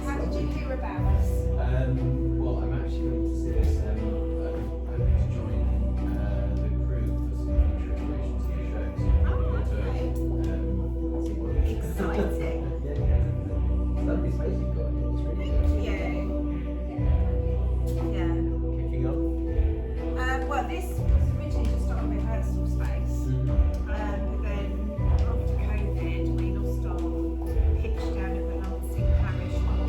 How did you hear about us? Well, I'm actually going to see this. I'm hoping to join the crew for some future iterations of the show. So I'm going to see what it is. Exciting. Yeah. Lovely space you've got here. It's really good. Thank you. Yeah. Kicking off. Well, this was originally just our rehearsal space. But then after COVID, we lost our pitch down at the Lancing Parish Hall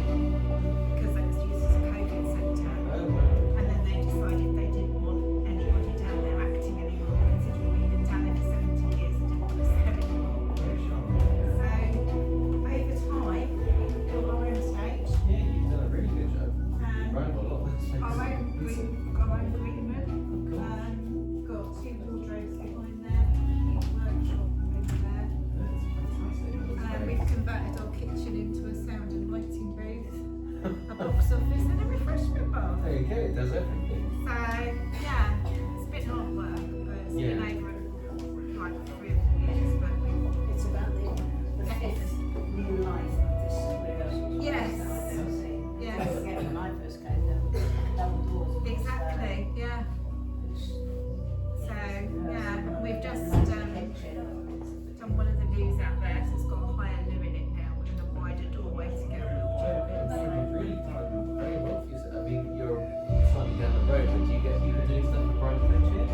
because they was used as a COVID centre. And then they decided they didn't want anybody down there acting anymore, considering we'd been down there for 70 years and didn't want to sell anymore. So over time, we built our own stage. Yeah, you've done a really good job. Right, well, a lot of this space. Our own green room. Got 2 wardrobes behind there, huge workshop over there. We've converted our kitchen into a sound and lighting booth, a box office and a refreshment bar. There you go, it does everything. So yeah, it's been hard work, but it's been over like 3 or 4 years. But It's about the fifth new life of this rehearsal. Yes. Yeah. Yes. Again, when I first came down, double doors. exactly, yeah. So yeah, we've just done one of the views out there, so it's got a higher loo in it now and a wider doorway to get a wheelchair in. So, Really done very well for yourself. I mean, you're slightly down the road, but do you get people doing stuff for Brighton Fringe here?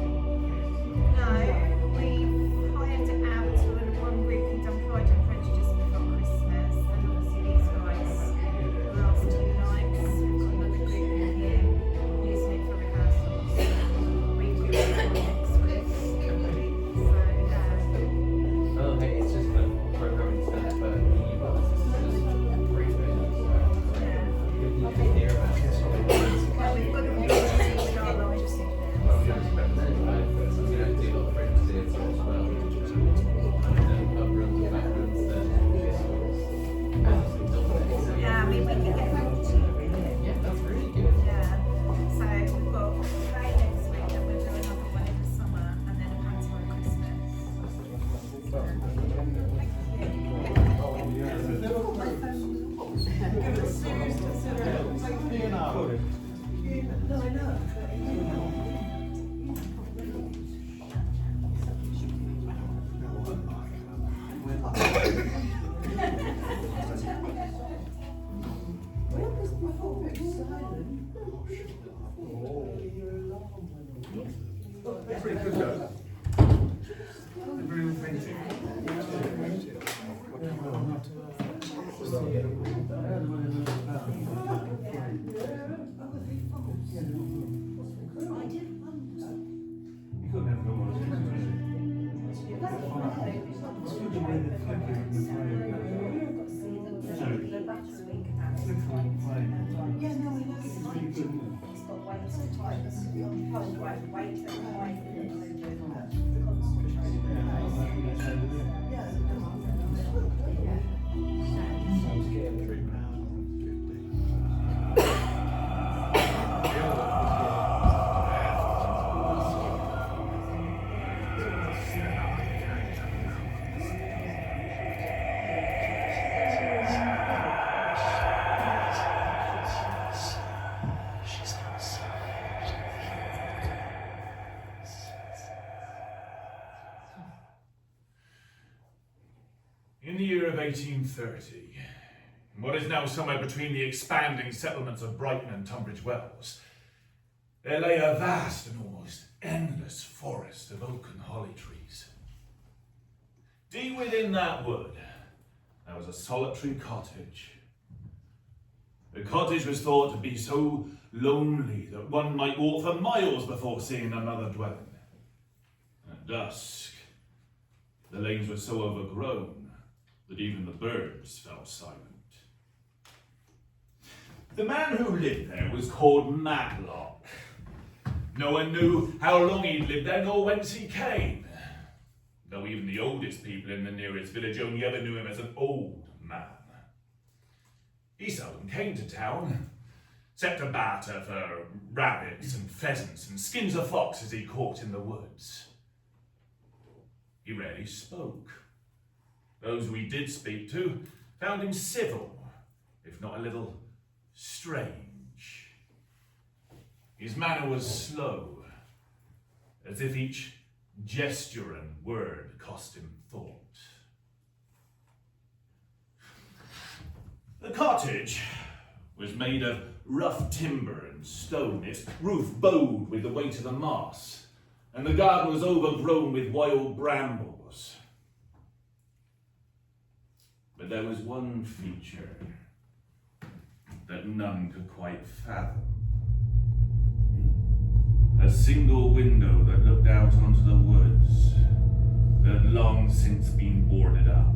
no, we hired it out to one group and done Pride and Prejudice before Christmas, and obviously these guys the last 2 nights. We've got another group in here using it for rehearsals. We will be next week. So yeah. Oh, hey, it's just kind of programming stuff, but you got this is just brief version, so you can hear about it. Well, we've got a new with our largest in there. Well, we don't expect that, right? But we don't do a lot of French theatre as well. And pub rooms, back rooms, Yeah, I mean, we can get back to you really. yeah, that's really good. Yeah. So we've got a play next week and we'll do another one in the summer and then a pantomime at Christmas. No, I know. Where was the whole silent? Pretty good though. Very authentic. You couldn't have no one. It's good the way the flicker in the flickering flame. Yeah, no, we know it's It's really good, isn't it? It's got weights and tightness to be on hold weight and weight and weight and Yeah, I think that's how they do it. Sounds getting In the year of 1830, in what is now somewhere between the expanding settlements of Brighton and Tunbridge Wells, there lay a vast and almost endless forest of oak and holly trees. Deep within that wood, there was a solitary cottage. The cottage was thought to be so lonely that one might walk for miles before seeing another dwelling. At dusk, the lanes were so overgrown that even the birds fell silent. The man who lived there was called Matlock. No one knew how long he'd lived there nor whence he came, though even the oldest people in the nearest village only ever knew him as an old man. He seldom came to town, except to barter for rabbits and pheasants and skins of foxes he caught in the woods. He rarely spoke. Those we did speak to found him civil, if not a little strange. His manner was slow, as if each gesture and word cost him thought. The cottage was made of rough timber and stone, its roof bowed with the weight of the moss, and the garden was overgrown with wild brambles. But there was one feature that none could quite fathom. A single window that looked out onto the woods that had long since been boarded up,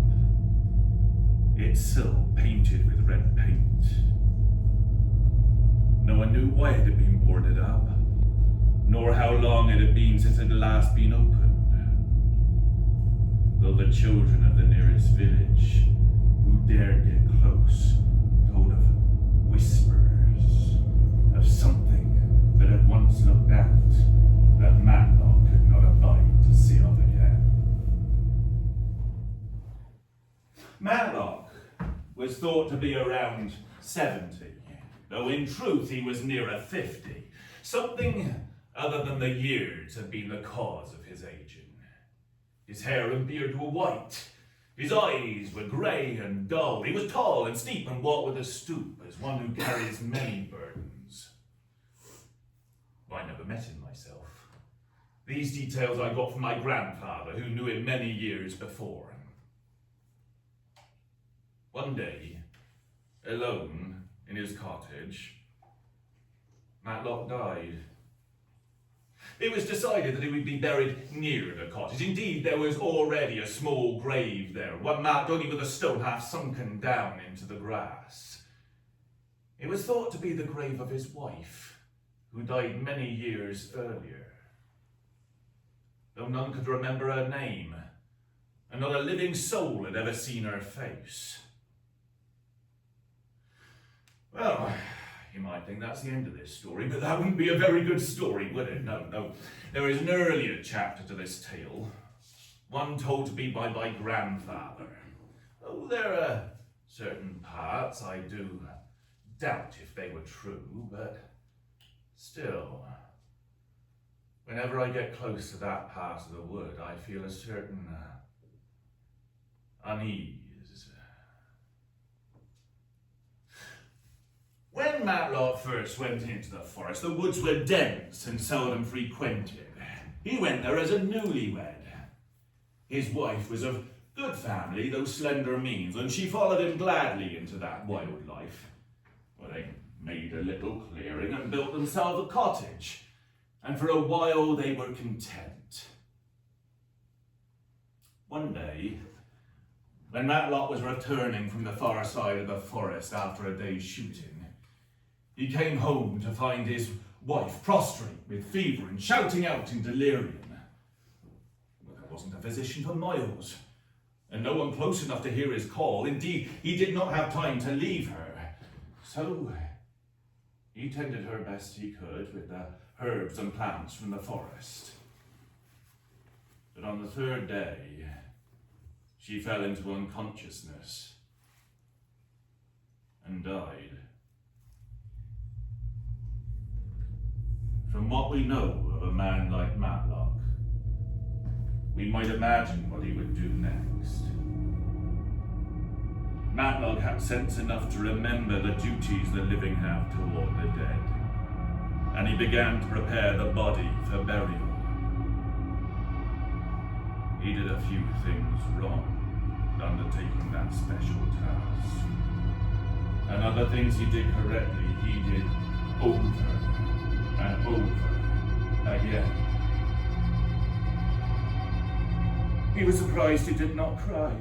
its sill painted with red paint. No one knew why it had been boarded up, nor how long it had been since it had last been opened. Though the children of the nearest village who dared get close told of whispers of something that had once looked out that Matlock could not abide to see of again. Matlock was thought to be around 70, though in truth he was nearer 50. Something other than the years had been the cause of his aging. His hair and beard were white. His eyes were grey and dull. He was tall and steep and walked with a stoop, as one who carries many burdens. I never met him myself. These details I got from my grandfather, who knew him many years before. One day, alone in his cottage, Matlock died. It was decided that he would be buried near the cottage. Indeed, there was already a small grave there, one marked only with a stone half sunken down into the grass. It was thought to be the grave of his wife, who died many years earlier. Though none could remember her name, and not a living soul had ever seen her face. Well, you might think that's the end of this story, but that wouldn't be a very good story, would it? No. There is an earlier chapter to this tale, one told to me by my grandfather. Oh, there are certain parts I do doubt if they were true, but still, whenever I get close to that part of the wood, I feel a certain unease. When Matlock first went into the forest, the woods were dense and seldom frequented. He went there as a newlywed. His wife was of good family, though slender means, and she followed him gladly into that wild life. Well, they made a little clearing and built themselves a cottage, and for a while they were content. One day, when Matlock was returning from the far side of the forest after a day's shooting, he came home to find his wife prostrate with fever and shouting out in delirium. Well, there wasn't a physician for miles, and no one close enough to hear his call. Indeed, he did not have time to leave her. So he tended her best he could with the herbs and plants from the forest. But on the third day, she fell into unconsciousness and died. From what we know of a man like Matlock, we might imagine what he would do next. Matlock had sense enough to remember the duties the living have toward the dead, and he began to prepare the body for burial. He did a few things wrong undertaking that special task, and other things he did correctly he did over and over again. He was surprised he did not cry.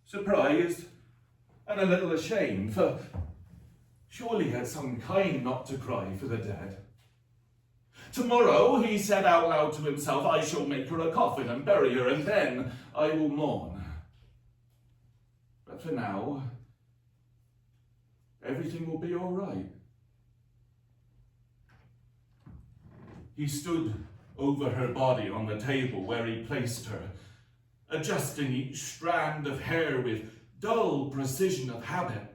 Surprised and a little ashamed, for surely he had some kind not to cry for the dead. Tomorrow, he said out loud to himself, I shall make her a coffin and bury her, and then I will mourn. But for now, everything will be all right. He stood over her body on the table where he placed her, adjusting each strand of hair with dull precision of habit.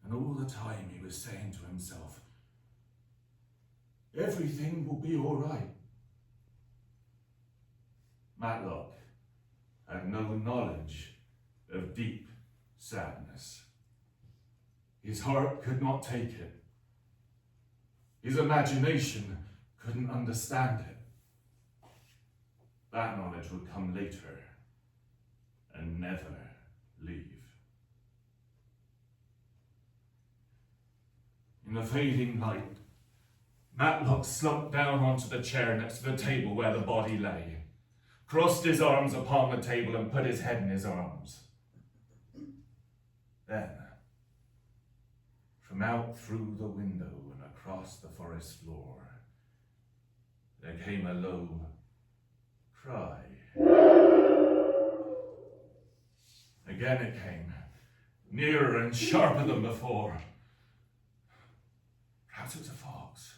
And all the time he was saying to himself, everything will be all right. Matlock had no knowledge of deep sadness. His heart could not take it. His imagination couldn't understand it. That knowledge would come later and never leave. In the fading light, Matlock slumped down onto the chair next to the table where the body lay, crossed his arms upon the table and put his head in his arms. Then, from out through the window and across the forest floor, there came a low cry. Again it came, nearer and sharper than before. Perhaps it was a fox.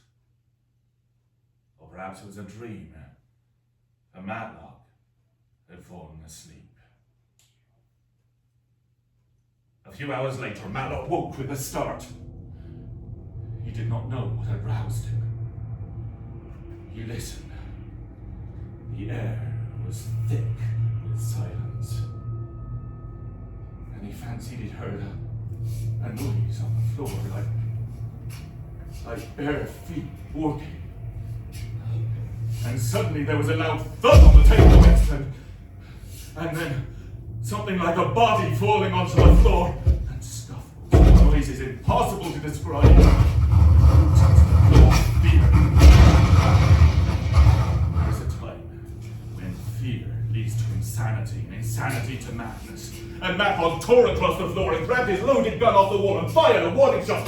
Or perhaps it was a dream. A Matlock had fallen asleep. A few hours later, Matlock woke with a start. He did not know what had roused him. He listened. The air was thick with silence. And he fancied he'd heard a noise on the floor, like bare feet walking. And suddenly there was a loud thud on the table next to him. And then something like a body falling onto the floor, and scuffles, noises impossible to describe. Fear. There is a time when fear leads to insanity, and insanity to madness. And Matlock tore across the floor and grabbed his loaded gun off the wall and fired a warning shot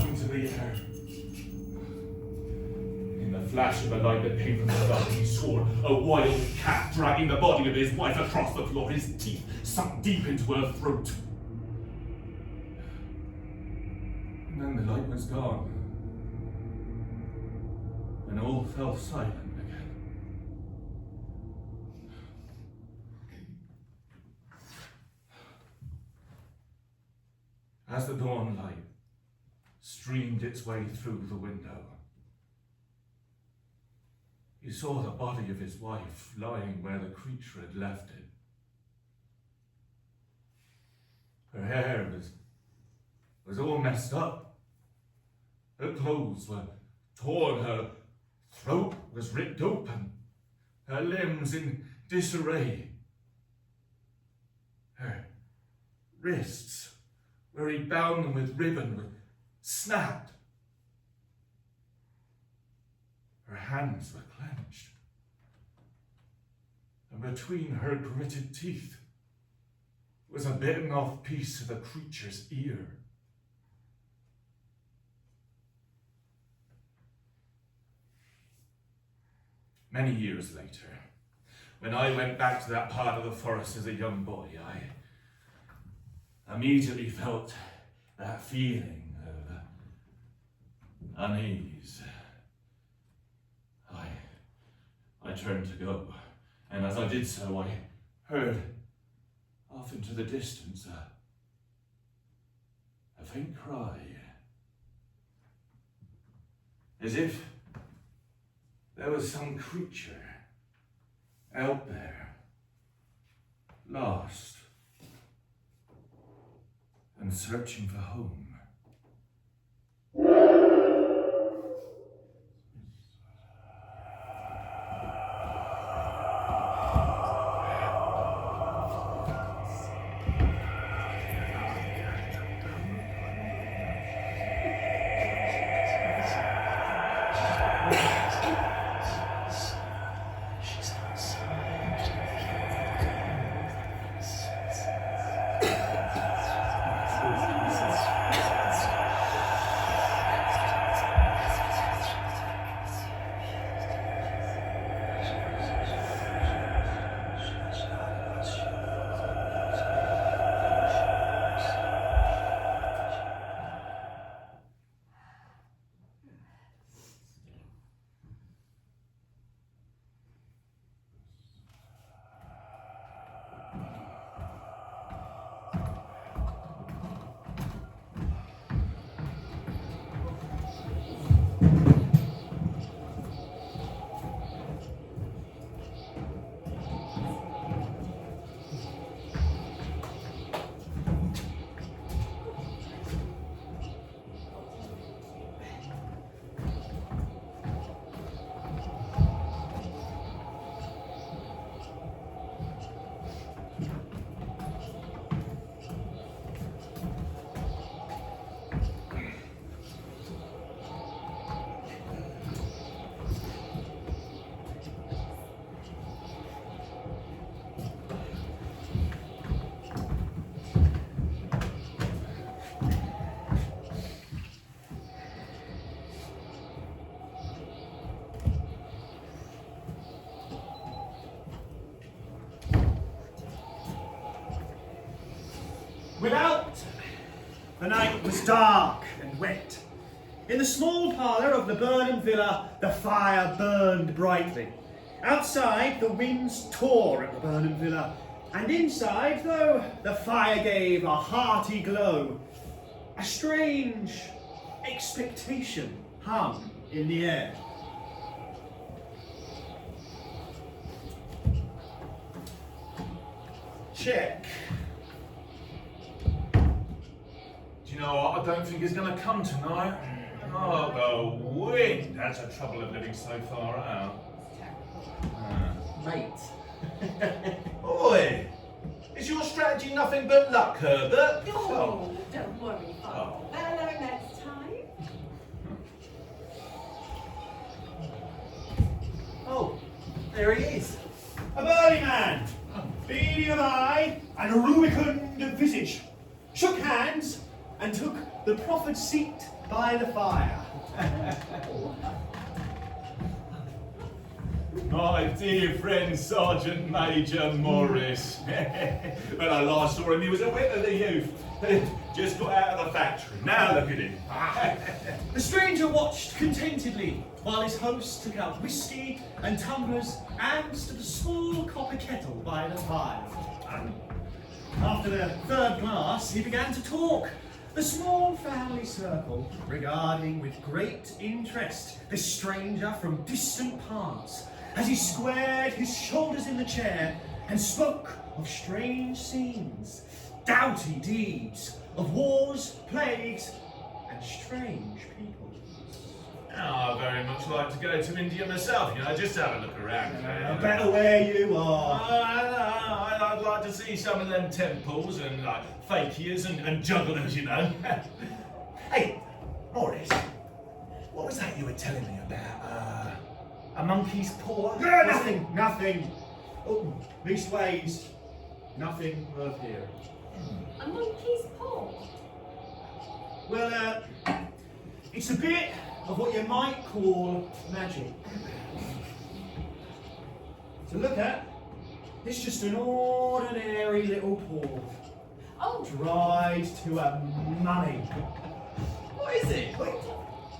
into the air. In the flash of a light that came from the gun, he saw a wild cat dragging the body of his wife across the floor, his teeth sunk deep into her throat. And then the light was gone, and all fell silent again. As the dawn light streamed its way through the window, he saw the body of his wife lying where the creature had left it. Her hair was all messed up. Her clothes were torn, her throat was ripped open, her limbs in disarray. Her wrists where he bound them with ribbon, snapped. Her hands were clenched, and between her gritted teeth was a bitten off piece of a creature's ear. Many years later, when I went back to that part of the forest as a young boy, I immediately felt that feeling of unease. I turned to go, and as I did so, I heard off into the distance a faint cry, as if there was some creature out there, lost and searching for home. Without, the night was dark and wet. In the small parlour of the Burnham Villa, the fire burned brightly. Outside, the winds tore at the Burnham Villa, and inside, though, the fire gave a hearty glow. A strange expectation hung in the air. Check. Do you know what? I don't think he's going to come tonight. Oh, the wind! That's the trouble of living so far out. Mate. Oi! Is your strategy nothing but luck, Herbert? Oh, don't worry, Father. Hello next time. Oh, there he is. A burly man, beady of eye and a rubicund of visage, shook hands and took the proffered seat by the fire. My dear friend, Sergeant Major Morris. When I last saw him, he was a wit of the youth. Just got out of the factory. Now look at him. The stranger watched contentedly while his host took out whiskey and tumblers and stood a small copper kettle by the fire. After the third glass, he began to talk. The small family circle regarding with great interest this stranger from distant parts as he squared his shoulders in the chair and spoke of strange scenes, doughty deeds, of wars, plagues, and strange people. I very much like to go to India myself, just have a look around. Better where you are. I'd like to see some of them temples and like fakirs and jugglers, Hey, Morris, what was that you were telling me about? A monkey's paw? Nothing. Oh, leastways, nothing worth hearing. A monkey's paw? Well, it's a bit of what you might call magic. To look at, it's just an ordinary little paw, Oh, dried to a mummy. What is it?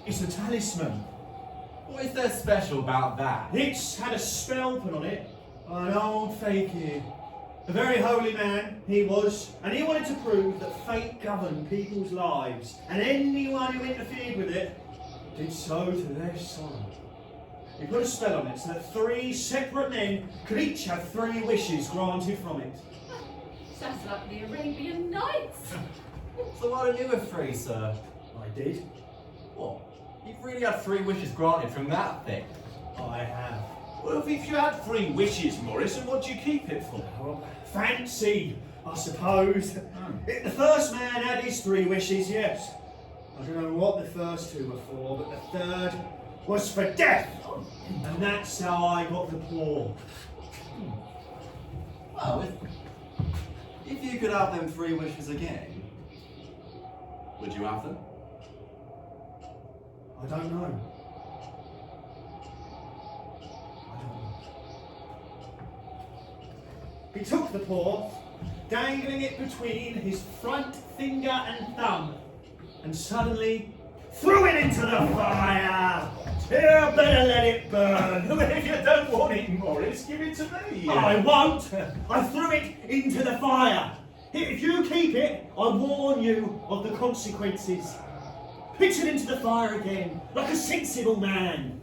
It's a talisman. What is there special about that? It's had a spell put on it by an old fakir. A very holy man he was, and he wanted to prove that fate governed people's lives, and anyone who interfered with it did so to their sorrow. He put a spell on it so that 3 separate men could each have 3 wishes granted from it. sounds like the Arabian Nights. So why don't you have 3, sir? I did. What? You've really had 3 wishes granted from that thing? I have. Well, if you had 3 wishes, Morris, and what do you keep it for? Well, fancy, I suppose. The first man had his 3 wishes, yes. I don't know what the first 2 were for, but the third was for death. And that's how I got the paw. Well, if you could have them 3 wishes again, would you have them? I don't know. He took the paw, dangling it between his front finger and thumb, and suddenly threw it into the fire. Here, better let it burn. If you don't want it, Morris, give it to me. I won't. I threw it into the fire. If you keep it, I warn you of the consequences. Pitch it into the fire again, like a sensible man.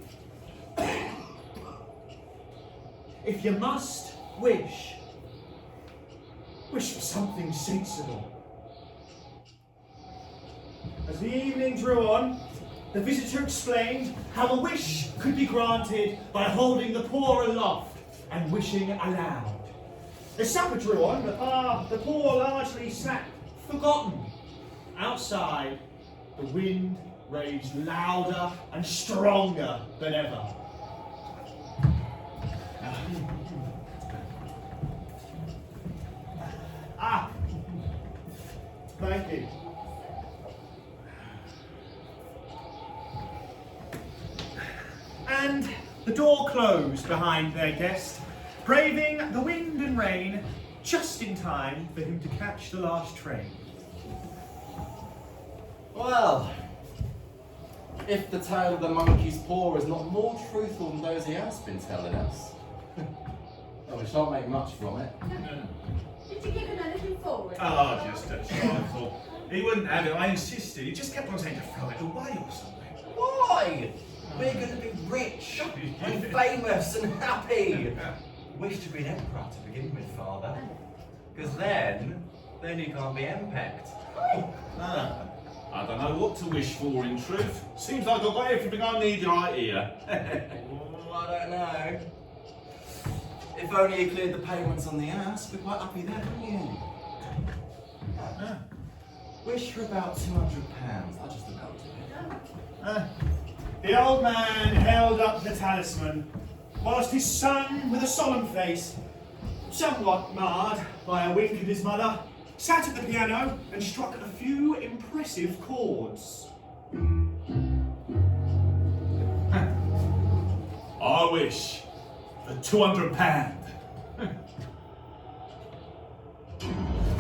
If you must wish, wish for something sensible. As the evening drew on, the visitor explained how a wish could be granted by holding the paw aloft and wishing aloud. The supper drew on, the paw largely sat forgotten. Outside, the wind raged louder and stronger than ever. Thank you. And the door closed behind their guest, braving the wind and rain just in time for him to catch the last train. Well, if the tale of the monkey's paw is not more truthful than those he has been telling us, well, we shan't make much from it. Did you give him anything for it? Oh, just a trifle. He wouldn't have it, I insisted. He just kept on saying to throw it away or something. Why? We're going to be rich and famous and happy. Wish to be an emperor to begin with, Father. Because then you can't be empecked. I don't know what to wish for, in truth. Seems like I've got everything I need right here. I don't know. If only you cleared the payments on the ass, we're quite happy there, wouldn't you? Wish for about £200. I'll just about do it. The old man held up the talisman, whilst his son, with a solemn face, somewhat marred by a wink at his mother, sat at the piano and struck a few impressive chords. I wish for £200.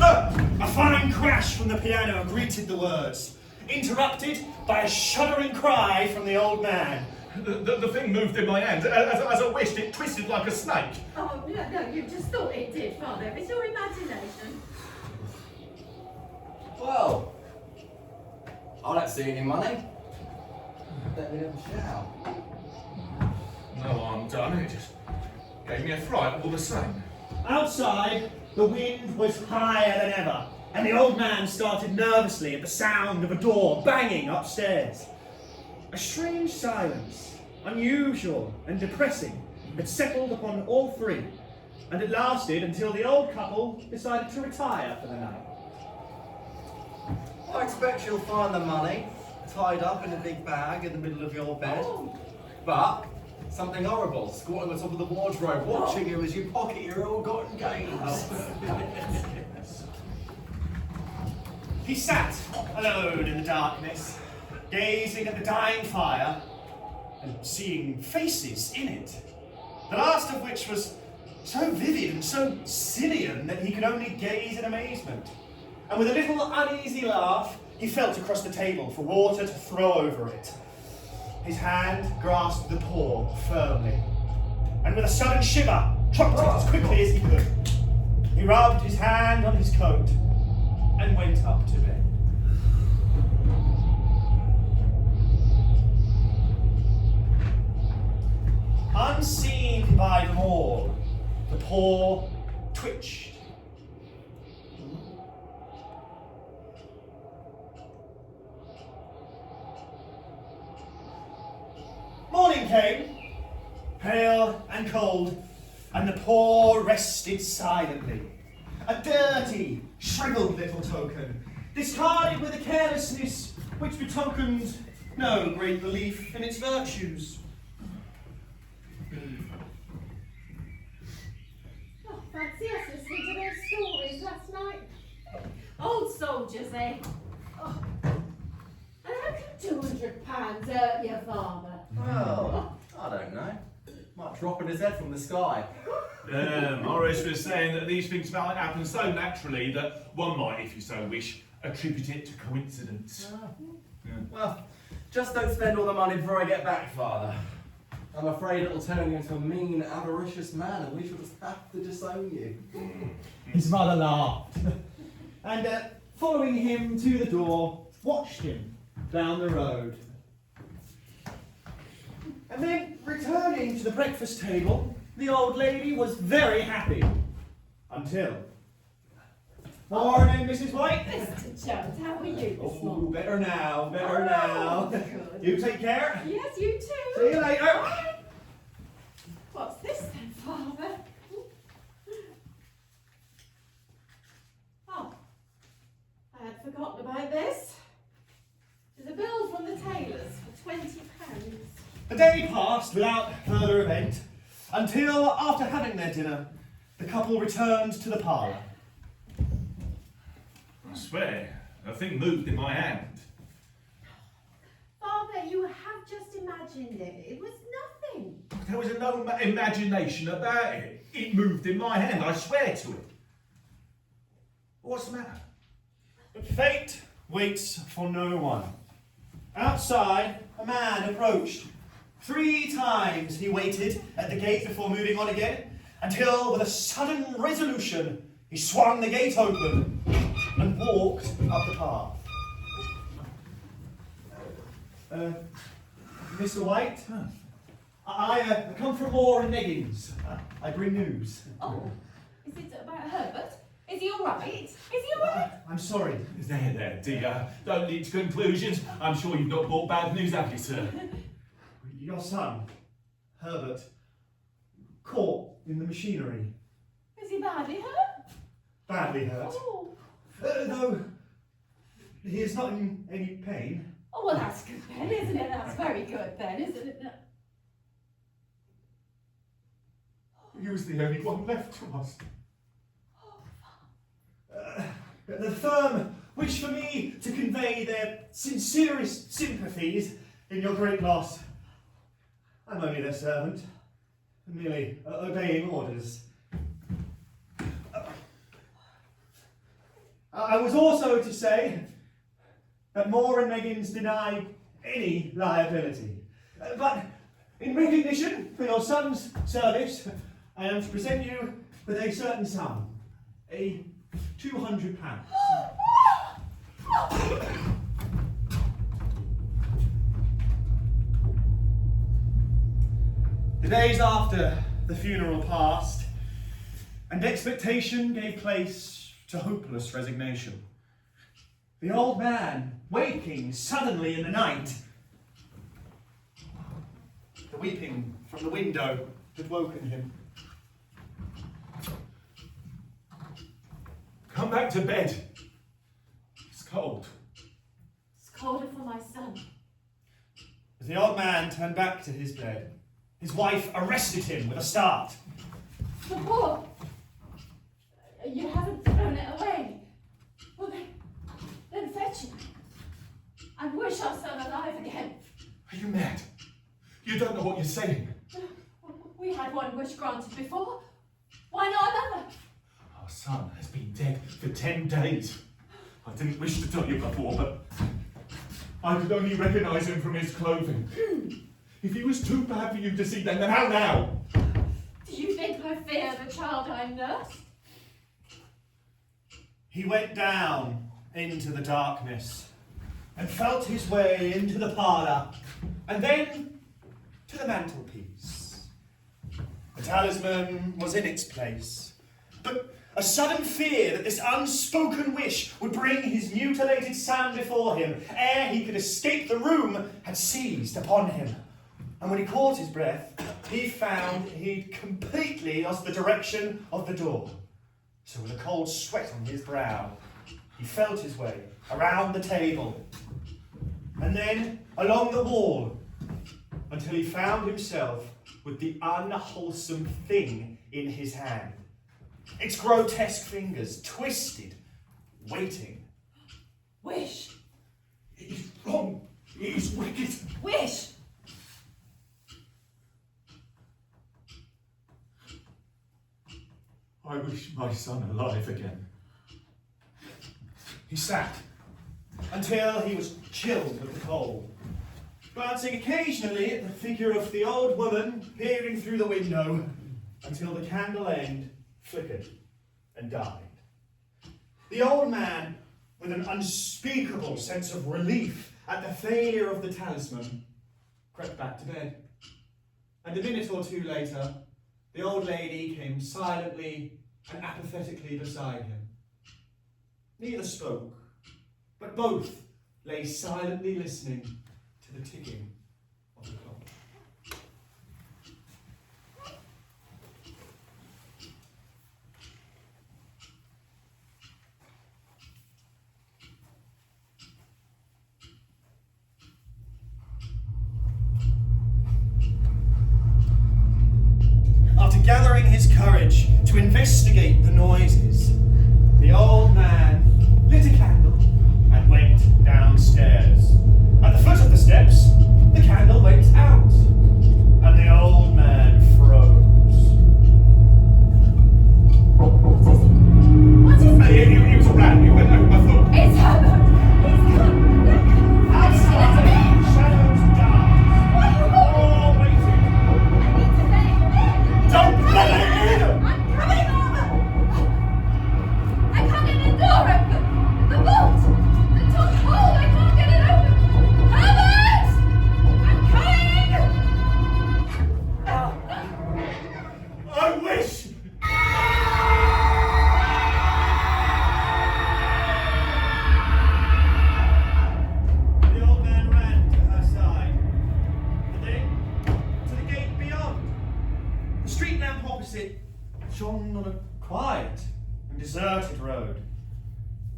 A fine crash from the piano greeted the words, interrupted by a shuddering cry from the old man. The thing moved in my hand. As I wished, it twisted like a snake. Oh, no, you just thought it did, Father. It's your imagination. Well, I don't see any money. Let me have a shout. No, I'm done. It just gave me a fright all the same. Outside, the wind was higher than ever, and the old man started nervously at the sound of a door banging upstairs. A strange silence, unusual and depressing, had settled upon all three, and it lasted until the old couple decided to retire for the night. I expect you'll find the money tied up in a big bag in the middle of your bed. But something horrible squatting on top of the wardrobe, watching you as you pocket your ill-gotten gains. He sat alone in the darkness, gazing at the dying fire and seeing faces in it. The last of which was so vivid and so simian that he could only gaze in amazement. And with a little uneasy laugh, he felt across the table for water to throw over it. His hand grasped the paw firmly, and with a sudden shiver, dropped it as quickly as he could. He rubbed his hand on his coat and went up to bed. Unseen by them all, the paw twitched. Morning came, pale and cold, and the paw rested silently. A dirty, shriveled little token, discarded with a carelessness which betokened no great belief in its virtues. Oh, fancy us listening to those stories last night. Old soldiers, eh? Oh. And how can £200 hurt your father? Well, I don't know. Might drop in his head from the sky. Morris was saying that these things might happen so naturally that one might, if you so wish, attribute it to coincidence. Well, just don't spend all the money before I get back, Father. I'm afraid it'll turn you into a mean, avaricious man, and we shall just have to disown you. His mother laughed, and following him to the door, watched him down the road. And then, returning to the breakfast table, the old lady was very happy. Until... Morning, Mrs. White. Mr. Jones, how are you this Oh, morning? better now, better now. Good. You take care. Yes, you too. See you later. What's this then, Father? Oh, I had forgotten about this. There's a bill from the tailors for £20. The day passed without further event, until after having their dinner, the couple returned to the parlour. I swear, the thing moved in my hand. Father, you have just imagined it. It was nothing. There was no imagination about it. It moved in my hand, I swear to it. What's the matter? But fate waits for no one. Outside, a man approached. 3 times he waited at the gate before moving on again, until with a sudden resolution, he swung the gate open and walked up the path. Mr. White, I come from Moore and Neggins. I bring news. Oh, is it about Herbert? Is he all right? Is he all right? I'm sorry. There, dear. Don't leap to conclusions. I'm sure you've not brought bad news, have you, sir? Your son, Herbert, caught in the machinery. Is he badly hurt? Badly hurt. Oh. Though he is not in any pain. Oh, well, that's good then, isn't it? That's very good then, isn't it? He was the only one left to us. The firm wish for me to convey their sincerest sympathies in your great loss. I'm only their servant, merely obeying orders. I was also to say that Moore and Neggins deny any liability. But in recognition for your son's service, I am to present you with a certain sum, a £200. The days after the funeral passed, and expectation gave place to hopeless resignation. The old man, waking suddenly in the night, weeping from the window had woken him. Come back to bed. It's cold. It's colder for my son. As the old man turned back to his bed, his wife arrested him with a start. The book! You haven't thrown it away. Well, then fetch it. And wish our son alive again. Are you mad? You don't know what you're saying. We had one wish granted before. Why not another? Our son has been dead for 10 days. I didn't wish to tell you before, but I could only recognise him from his clothing. If he was too bad for you to see then how now? Do you think I fear the child I nursed? He went down into the darkness and felt his way into the parlour and then to the mantelpiece. The talisman was in its place, but a sudden fear that this unspoken wish would bring his mutilated son before him ere he could escape the room had seized upon him. And when he caught his breath, he found he'd completely lost the direction of the door. So with a cold sweat on his brow, he felt his way around the table and then along the wall until he found himself with the unwholesome thing in his hand. Its grotesque fingers twisted, waiting. Wish! It is wrong. It is wicked. Wish! I wish my son alive again. He sat until he was chilled with the cold, glancing occasionally at the figure of the old woman peering through the window until the candle end flickered and died. The old man, with an unspeakable sense of relief at the failure of the talisman, crept back to bed. And a minute or two later, the old lady came silently and apathetically beside him. Neither spoke, but both lay silently listening to the ticking of the clock. After gathering his courage to investigate the noises, the old man lit a candle and went downstairs. At the foot of the steps, the candle went out, and the old man froze. What is it? He was a rat. He went over my foot. It's Herbert! He's come! Look! Outside, shadows dark, Why are you holding all waiting. I need to let him in! Don't let her in! I'm coming over! I can't get the door open! The bolt! The top hole! I can't get it open! Herbert! I'm coming! I wish! The old man ran to her side, and then to the gate beyond. The street lamp opposite shone on a quiet and deserted road.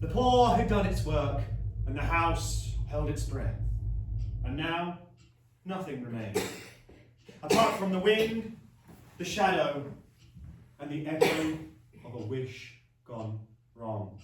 The poor had done its work, and the house held its breath. And now, nothing remained, apart from the wind, the shadow, and the echo of a wish gone wrong.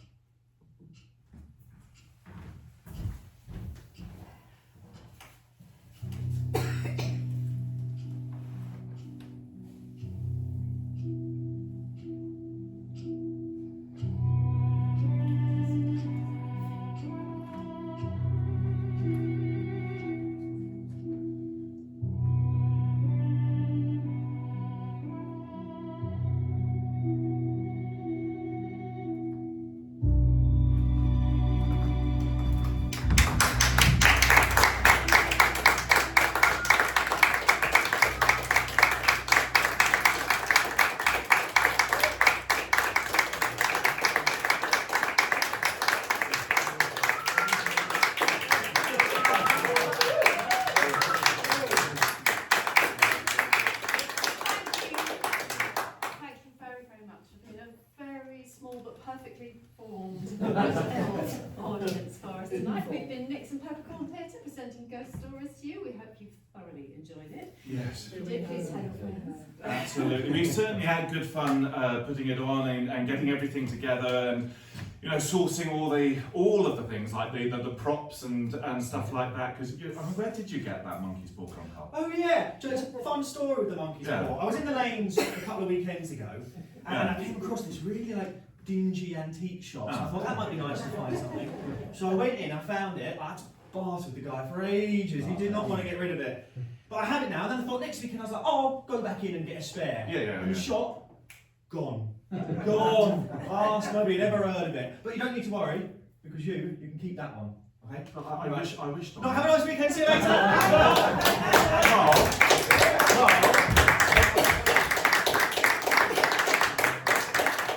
audience for us tonight. We've been Nix and Peppercorn Theatre presenting Ghost Stories to you. We hope you've thoroughly enjoyed it. Yes. So do please tell your friends. Absolutely. We certainly had good fun putting it on and getting everything together and sourcing all of the things like the props and stuff like that. Because where did you get that monkey's paw from, Carl? Oh yeah, just a fun story with the monkey's Yeah. paw. I was in the lanes a couple of weekends ago, and Yeah. I came across this really dingy antique shop. So I Ah. thought that might be nice to find something. So I went in, I found it. I had to barter with the guy for ages. He did not want to get rid of it, but I have it now. And then I thought next weekend I was like, oh, I'll go back in and get a spare. Yeah. And the shop, gone, gone. Last nobody had ever heard of it. But you don't need to worry because you can keep that one. Okay. I wish. No, have a nice weekend. See you later. Carl.